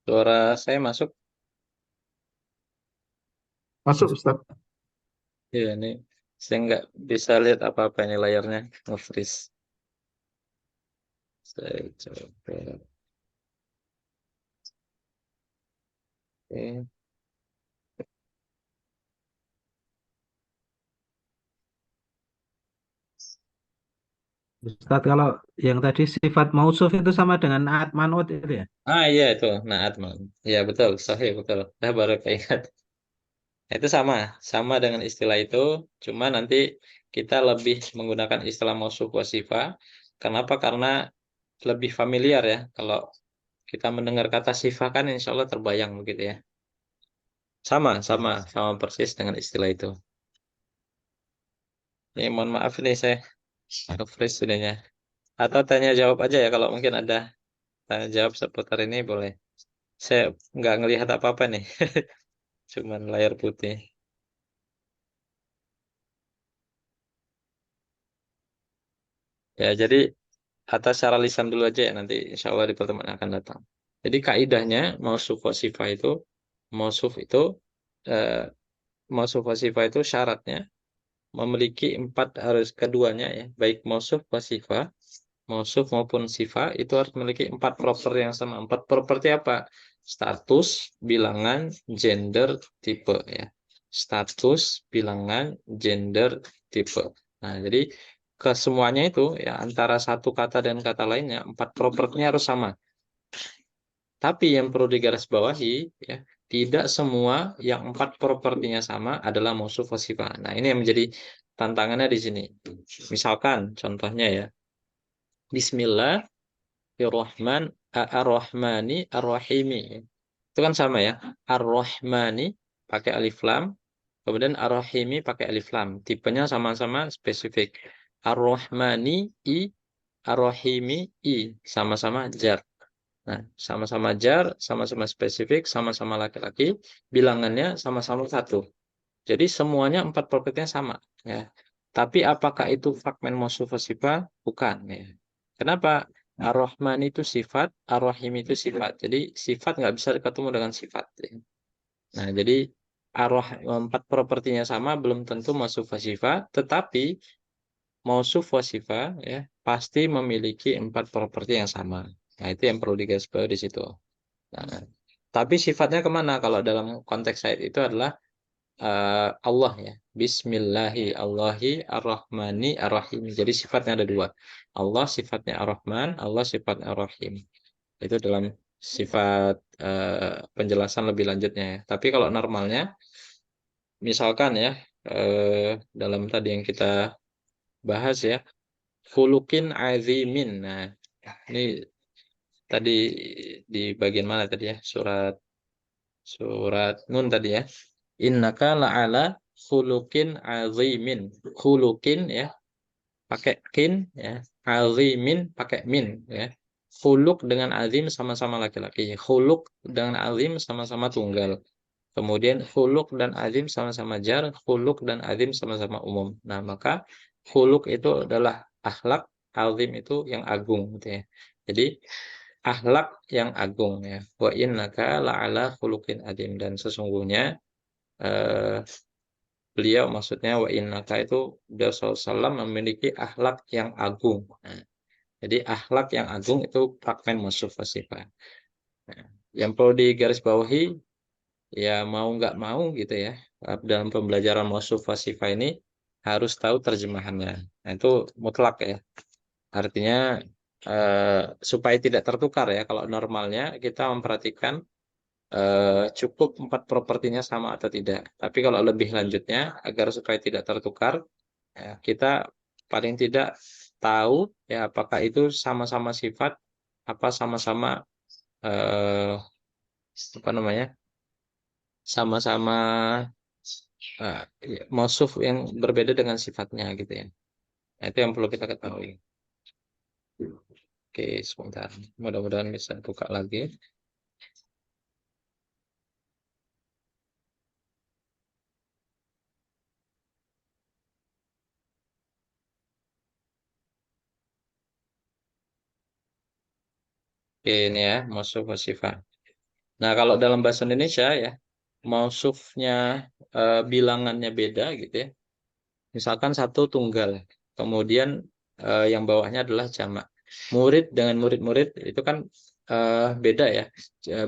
Suara saya masuk. Masuk Ustaz. Ya, ini saya nggak bisa lihat apa-apa ini layarnya. Nge-freeze. Saya coba. Oke. Ustaz, kalau yang tadi sifat mausuf itu sama dengan naat manut itu ya? Ah iya itu naat man. Ya betul, sahih betul. Saya baru keingat. Nah, itu sama, sama dengan istilah itu. Cuma nanti kita lebih menggunakan istilah mausuf wasifah. Kenapa? Karena lebih familiar ya. Kalau kita mendengar kata sifah kan insya Allah terbayang begitu ya. Sama, sama, sama persis dengan istilah itu. Ini mohon maaf nih saya refresh sudahnya. Atau tanya jawab aja ya kalau mungkin ada tanya jawab seputar ini boleh. Saya nggak ngelihat apa-apa nih. Cuman layar putih. Ya, jadi atas secara lisan dulu aja ya nanti insya Allah di pertemuan yang akan datang. Jadi kaidahnya mausuf wasifah itu mausuf itu eh, mausuf wasifah itu syaratnya memiliki empat harus keduanya ya baik mausuf wasifah mausuf maupun sifat itu harus memiliki empat properti yang sama. Empat properti apa? Status, bilangan, gender, tipe ya. Status, bilangan, gender, tipe. Nah, jadi kesemuanya itu ya antara satu kata dan kata lainnya empat propertinya harus sama. Tapi yang perlu digarisbawahi ya, tidak semua yang empat propertinya sama adalah mausuf wasifah. Nah, ini yang menjadi tantangannya di sini. Misalkan contohnya ya, Bismillahirrahman Ar-Rahmani Ar-Rahimi. Itu kan sama ya. Ar-Rahmani pakai alif lam, Kemudian Ar-Rahimi pakai alif lam. Tipenya sama-sama spesifik. Ar-Rahmani I, Ar-Rahimi I, sama-sama jar. Nah, sama-sama jar, sama-sama spesifik, sama-sama laki-laki, bilangannya sama-sama 1. Jadi semuanya 4 propertinya sama, ya. Tapi apakah itu fragmen mausuf sifat? Bukan, ya. Kenapa? Ar-Rahman itu sifat, Ar-Rahim itu sifat. Jadi sifat nggak bisa ketemu dengan sifat, ya. Nah, jadi 4 propertinya sama belum tentu mausuf sifat, tetapi mausuf sifat ya pasti memiliki 4 properti yang sama. Nah, itu yang perlu digarisbawahi di situ. Nah, tapi sifatnya kemana? Kalau dalam konteks ayat itu adalah Allah ya. Bismillahi Allahi Ar-Rahmani Ar-Rahim. Jadi sifatnya ada 2. Allah sifatnya Ar-Rahman, Allah sifatnya Ar-Rahim. Itu dalam sifat penjelasan lebih lanjutnya ya. Tapi kalau normalnya, misalkan ya, dalam tadi yang kita bahas ya, khuluqin azimin. Nah, ini tadi di bagian mana tadi ya? Surat Nun tadi ya. Innaka la'ala khuluqin azimin. Khuluqin ya, pakai kin ya. Azimin pakai min ya. Khuluq dengan azim sama-sama laki-laki. Khuluq dengan azim sama-sama tunggal. Kemudian khuluq dan azim sama-sama jar, khuluq dan azim sama-sama umum. Nah, maka khuluq itu adalah akhlak, azim itu yang agung gitu ya. Jadi akhlak yang agung ya. Wa innaka la'ala khuluqin azim, dan sesungguhnya beliau maksudnya wa innaka itu beliau SAW memiliki akhlak yang agung. Nah, jadi akhlak yang agung itu fragmen mausuf sifat. Nah, yang perlu digarisbawahi ya mau nggak mau gitu ya, dalam pembelajaran mausuf sifat ini harus tahu terjemahannya. Nah, itu mutlak ya. Artinya supaya tidak tertukar ya. Kalau normalnya kita memperhatikan cukup 4 propertinya sama atau tidak. Tapi kalau lebih lanjutnya agar supaya tidak tertukar, ya, kita paling tidak tahu ya apakah itu sama-sama sifat, apa sama-sama apa namanya, sama-sama ya, mausuf yang berbeda dengan sifatnya gitu ya. Nah, itu yang perlu kita ketahui. Oke, sebentar. Mudah-mudahan bisa buka lagi. Oke, ini ya, mausuf sifat. Nah, kalau dalam bahasa Indonesia ya, mausufnya bilangannya beda gitu ya. Misalkan 1 tunggal, kemudian yang bawahnya adalah jamak. Murid dengan murid-murid itu kan beda ya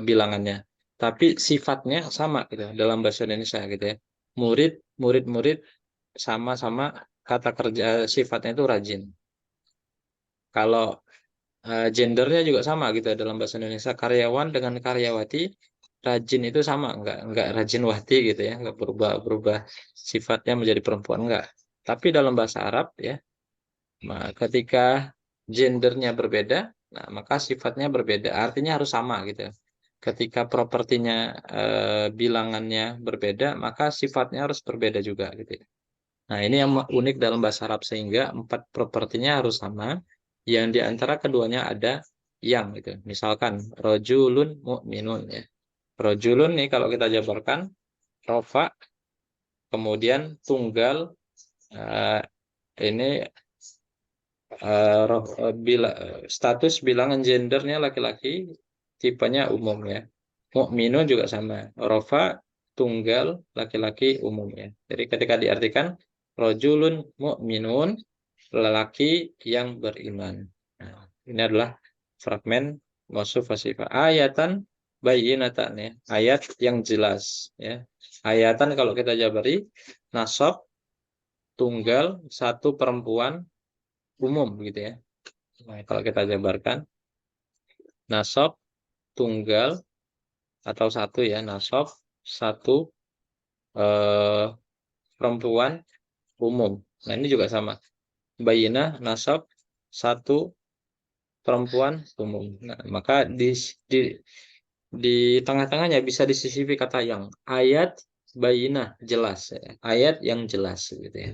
bilangannya. Tapi sifatnya sama gitu dalam bahasa Indonesia gitu ya. Murid, murid-murid sama-sama kata kerja sifatnya itu rajin. Kalau gendernya juga sama gitu ya, dalam bahasa Indonesia karyawan dengan karyawati rajin itu sama, enggak rajin wati gitu ya, enggak berubah sifatnya menjadi perempuan, enggak. Tapi dalam bahasa Arab ya, ketika gendernya berbeda, nah maka sifatnya berbeda, artinya harus sama gitu ya. Ketika propertinya bilangannya berbeda, maka sifatnya harus berbeda juga gitu ya. Nah, ini yang unik dalam bahasa Arab sehingga 4 propertinya harus sama. Yang di antara keduanya ada yang gitu. Misalkan rojulun mu'minun ya. Rojulun nih kalau kita jabarkan rofa, kemudian tunggal, ini status bilangan gendernya laki-laki, tipenya umum ya. Mu'minun juga sama. Rofa tunggal laki-laki umum ya. Jadi ketika diartikan rojulun mu'minun, lelaki yang beriman. Nah, ini adalah fragmen mausuf sifat. Ayatan bayyinatan ya. Ayat yang jelas ya. Ayatan kalau kita jabari nasab tunggal 1 perempuan umum gitu ya. Nah, kalau kita jabarkan nasab tunggal atau 1 ya, nasab 1 perempuan umum. Nah, ini juga sama. Bayinah nasab 1 perempuan umum. Nah, maka di tengah-tengahnya bisa disisipi kata yang. Ayat bayinah, jelas ya. Ayat yang jelas gitu ya.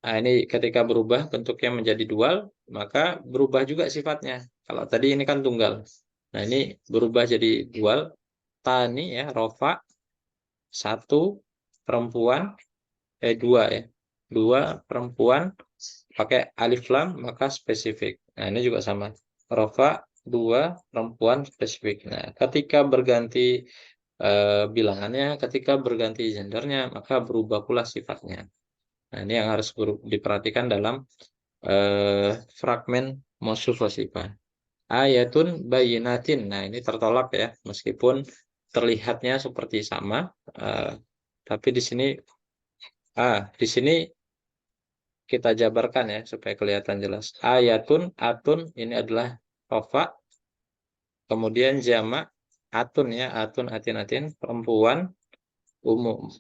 Nah, ini ketika berubah bentuknya menjadi dual, maka berubah juga sifatnya. Kalau tadi ini kan tunggal. Nah, ini berubah jadi dual. Tani ya, rofa, satu perempuan, dua ya. Dua perempuan pakai alif lam, maka spesifik. Nah, ini juga sama. Rofa, dua perempuan spesifik. Nah, ketika berganti bilangannya, ketika berganti gendernya, maka berubah pula sifatnya. Nah, ini yang harus diperhatikan dalam fragmen mausuf wasifah. Ayatun bayinatin. Nah, ini tertolak ya, meskipun terlihatnya seperti sama, tapi di sini kita jabarkan ya supaya kelihatan jelas. Ayatun, atun ini adalah rofa, kemudian jamak atun ya, atun atin atin perempuan umum.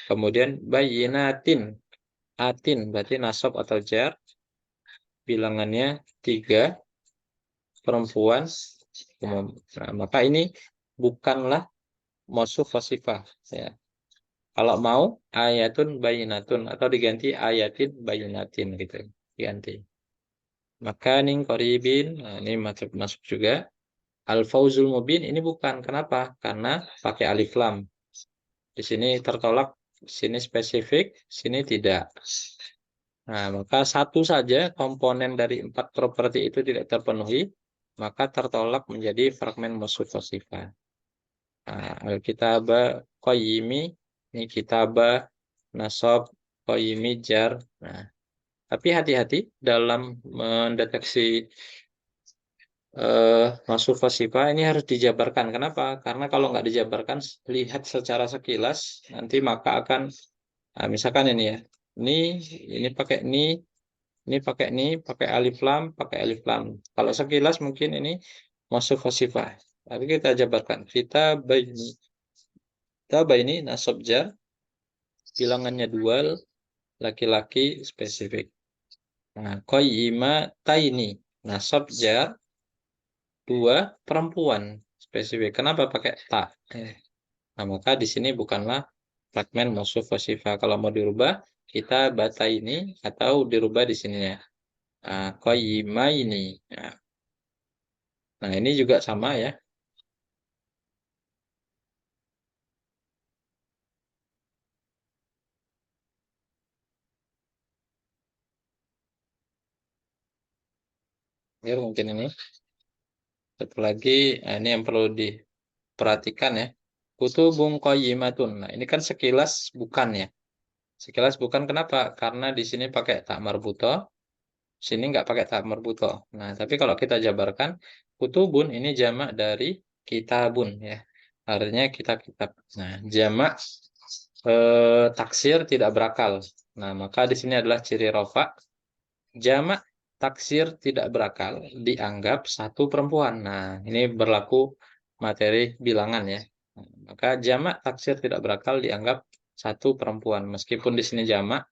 Kemudian bayinatin, atin berarti nasab atau jar, bilangannya 3, perempuan umum. Nah, maka ini bukanlah mausuf wasifah ya. Kalau mau ayatun bayinatun atau diganti ayatin bayinatin gitu. Diganti. Maka ning koribin, nah ini masuk juga. Al-fauzul mubin ini bukan. Kenapa? Karena pakai alif lam. Di sini tertolak, sini spesifik, sini tidak. Nah, maka satu saja komponen dari 4 properti itu tidak terpenuhi, maka tertolak menjadi fragmen mausuf wasifah. Nah, al-kitabah qayyimi, ini kitabah, nasab, qayyimi, jar. Nah, tapi hati-hati dalam mendeteksi mausuf wasifah ini harus dijabarkan. Kenapa? Karena kalau nggak dijabarkan, lihat secara sekilas, nanti maka akan, nah, misalkan ini ya, ini pakai ini pakai alif lam, pakai alif lam. Kalau sekilas mungkin ini mausuf wasifah. Tapi kita jabarkan. Kita ini nasab jar, bilangannya dual, laki-laki spesifik. Nah, taini nasab jar, 2 perempuan spesifik. Kenapa pakai ta? Nah, maka di sini bukanlah fragmen mausuf wasifah. Kalau mau dirubah, kita bata ini atau dirubah di sini ya. Ini. Nah, ini juga sama ya. Ya, mungkin ini. Satu lagi, nah ini yang perlu diperhatikan ya. Kutubun qayyimatun. Nah, ini kan sekilas bukan ya. Sekilas bukan, kenapa? Karena di sini pakai tak marbuto, sini nggak pakai tak marbuto. Nah, tapi kalau kita jabarkan, kutubun ini jamak dari kitabun ya. Artinya kitab-kitab. Nah, jamak taksir tidak berakal. Nah, maka di sini adalah ciri rofa. Jamak taksir tidak berakal dianggap satu perempuan. Nah, ini berlaku materi bilangan ya. Nah, maka jamak taksir tidak berakal dianggap satu perempuan. Meskipun di sini jamak,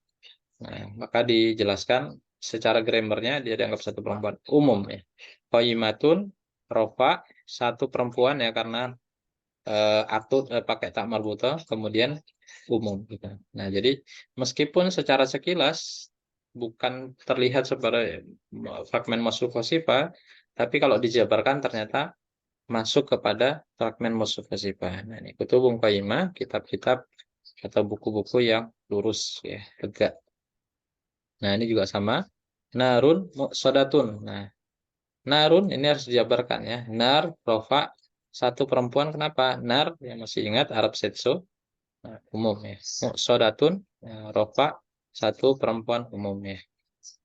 nah, maka dijelaskan secara grammarnya dia dianggap satu perempuan umum ya. Qaimatun rofa, satu perempuan ya, karena pakai tak marbuto, kemudian umum gitu. Nah, jadi meskipun secara sekilas bukan terlihat sebagai fragmen mausuf wasifah, tapi kalau dijabarkan ternyata masuk kepada fragmen mausuf wasifah. Nah, ini kutubun qayyimah, kitab-kitab atau buku-buku yang lurus ya, tegak. Nah, ini juga sama. Narun muqsadatun. Nah, narun ini harus dijabarkan ya. Nar rofa, satu perempuan. Kenapa? Nar yang masih ingat Arab setso. Nah, umum ya. Muqsadatun, rofa, satu perempuan umum ya.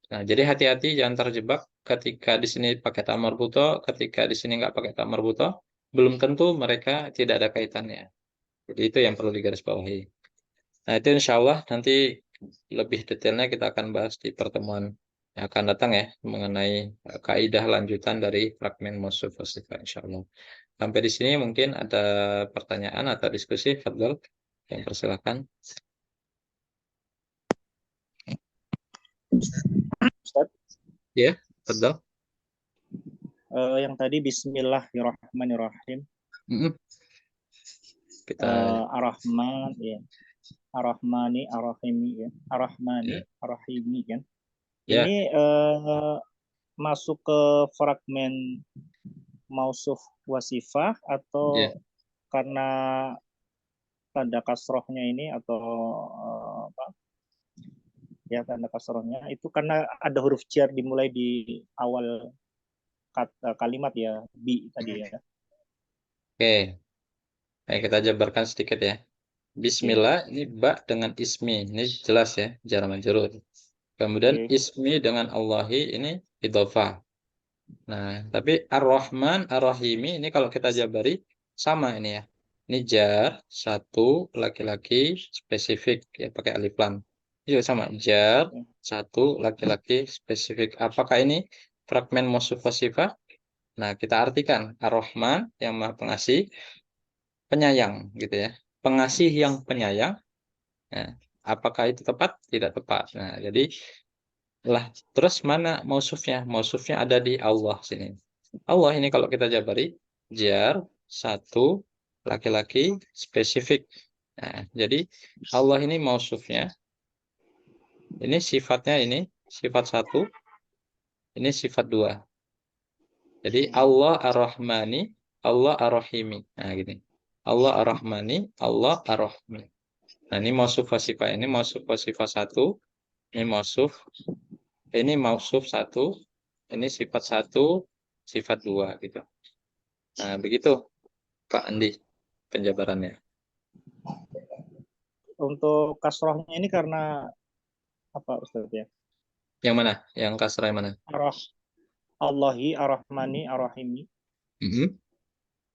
Nah, jadi hati-hati jangan terjebak ketika di sini pakai tamar buto, ketika di sini nggak pakai tamar buto, belum tentu mereka tidak ada kaitannya. Jadi itu yang perlu digarisbawahi. Nah, itu insya Allah nanti lebih detailnya kita akan bahas di pertemuan yang akan datang ya, mengenai kaidah lanjutan dari fragmen mausuf wasifah insya Allah. Sampai di sini mungkin ada pertanyaan atau diskusi, Fadl, yang persilakan. Ustaz, Ya, Fadl. yang tadi Bismillahirrahmanirrahim. Kita Ar-Rahman ya. Ar-Rahmani Ar-Rahimi ya. Ar-Rahmani ya, Ar-Rahimi kan. ya, Ini masuk ke fragmen mausuf wasifah atau ya. karena tanda kasrohnya ini atau apa ya, tanda kasrohnya itu karena ada huruf jar dimulai di awal kalimat ya, bi tadi ya. Oke. Nah, kita jabarkan sedikit ya. Bismillah ini ba dengan ismi, ini jelas ya, jar majrur. Kemudian Oke. ismi dengan Allahi ini idhofah. Nah, tapi Ar-Rahman Ar-Rahimi ini kalau kita jabari sama ini ya. Ini jar satu laki-laki spesifik ya pakai alif lam. Ini juga sama jar satu laki-laki spesifik. Apakah ini fragmen mausuf wasifah? Nah, kita artikan Ar-Rahman yang Maha Pengasih, penyayang gitu ya. Pengasih yang penyayang. Nah, apakah itu tepat? Tidak tepat. Nah, jadi lah terus mana mausufnya? Mausufnya ada di Allah sini. Allah ini kalau kita jabari jar satu laki-laki spesifik. Nah, jadi Allah ini mausufnya. Ini sifatnya ini sifat satu, ini sifat dua. Jadi Allah Ar-Rahmani, Allah Ar-Rahimi. Nah, gini. Allah Ar-Rahmani, Allah Ar-Rahmi. Nah, ini mausuf wasifah, ini mausuf wasifah satu, ini mausuf satu, ini sifat satu, sifat dua gitu. Nah, begitu Pak Andi penjabarannya. Untuk kasrohnya ini karena apa Ustaz ya? Yang mana? Yang kasrah yang mana? Allahi Ar-Rahmani Ar-Rahimi.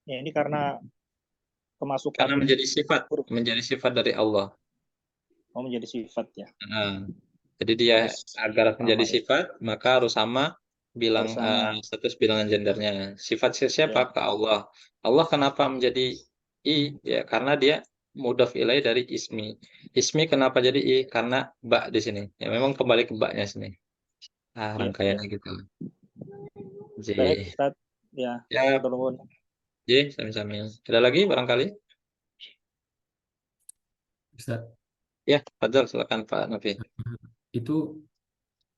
Ya, ini karena kemasukan Karena menjadi sifat dari Allah. Oh, menjadi sifat ya. Nah, jadi dia agar menjadi sifat maka harus sama bilang status bilangan gendernya. Sifat siapa? Ke Allah. Allah kenapa menjadi i? Ya karena dia mudhaf ilaih dari ismi. Ismi kenapa jadi i? Karena ba di sini. Ya memang kembali ke ba-nya sini. Rangkaiannya gitu. Baik, Ustaz. Ya, ya. Sami-sami. Ada lagi barangkali? Ustaz. Ya, Fadil, silakan Pak Nafi. Itu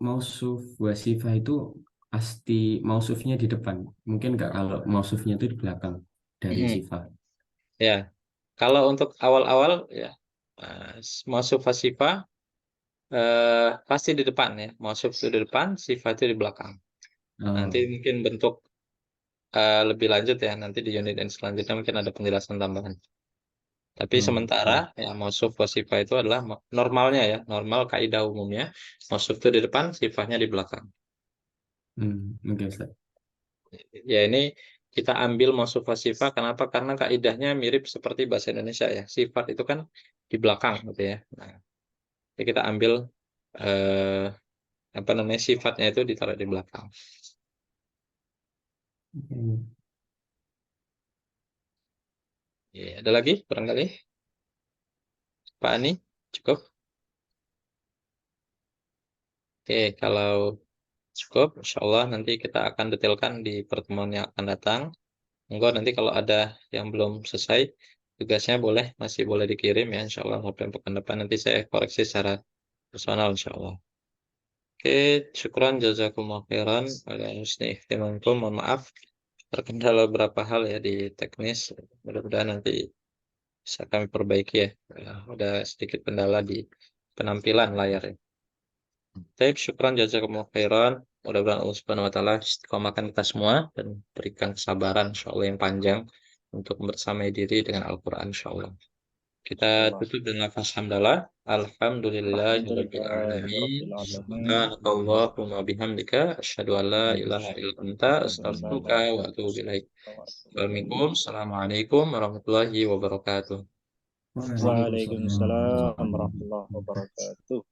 mausuf wasifah itu pasti mausufnya di depan. Mungkin nggak kalau mausufnya itu di belakang dari sifat. Ya, kalau untuk awal-awal ya mausuf wasifah pasti di depan ya. Mausuf itu di depan, sifat itu di belakang. Nanti mungkin bentuk lebih lanjut ya. Nanti di unit yang selanjutnya mungkin ada penjelasan tambahan. Tapi sementara ya mausuf wasifah itu adalah normalnya ya, normal kaidah umumnya. Mausuf itu di depan, sifatnya di belakang. Ya ini kita ambil mausuf wasifah kenapa? Karena kaidahnya mirip seperti bahasa Indonesia ya. Sifat itu kan di belakang gitu ya. Nah, jadi kita ambil sifatnya itu ditaruh di belakang. Ya, ada lagi barangkali? Pak Ani, cukup? Oke, kalau cukup, insya Allah nanti kita akan detailkan di pertemuan yang akan datang. Monggo nanti kalau ada yang belum selesai, tugasnya masih boleh dikirim ya, insya Allah sampai pekan depan nanti saya koreksi secara personal insya Allah. Oke, syukran jazakumullah khairan ala husni ihtimamkum. Mohon maaf terkendala beberapa hal ya di teknis. Mudah-mudahan nanti bisa kami perbaiki ya. Udah sedikit kendala di penampilan layar ya. Baik, syukran jazakumullah khairan. Mudah-mudahan Allah Subhanahu wa taala istiqomahkan kita semua dan berikan kesabaran insyaallah yang panjang untuk bersamai diri dengan Al-Qur'an insyaallah. Kita tutup dengan lafaz hamdalah. Alhamdulillahirabbil alamin. Subhanakallahumma bihamdika asyhadu an la ilaha illa anta astaghfiruka wa atubu ilaik. Assalamualaikum warahmatullahi wabarakatuh. Waalaikumsalam warahmatullahi wabarakatuh.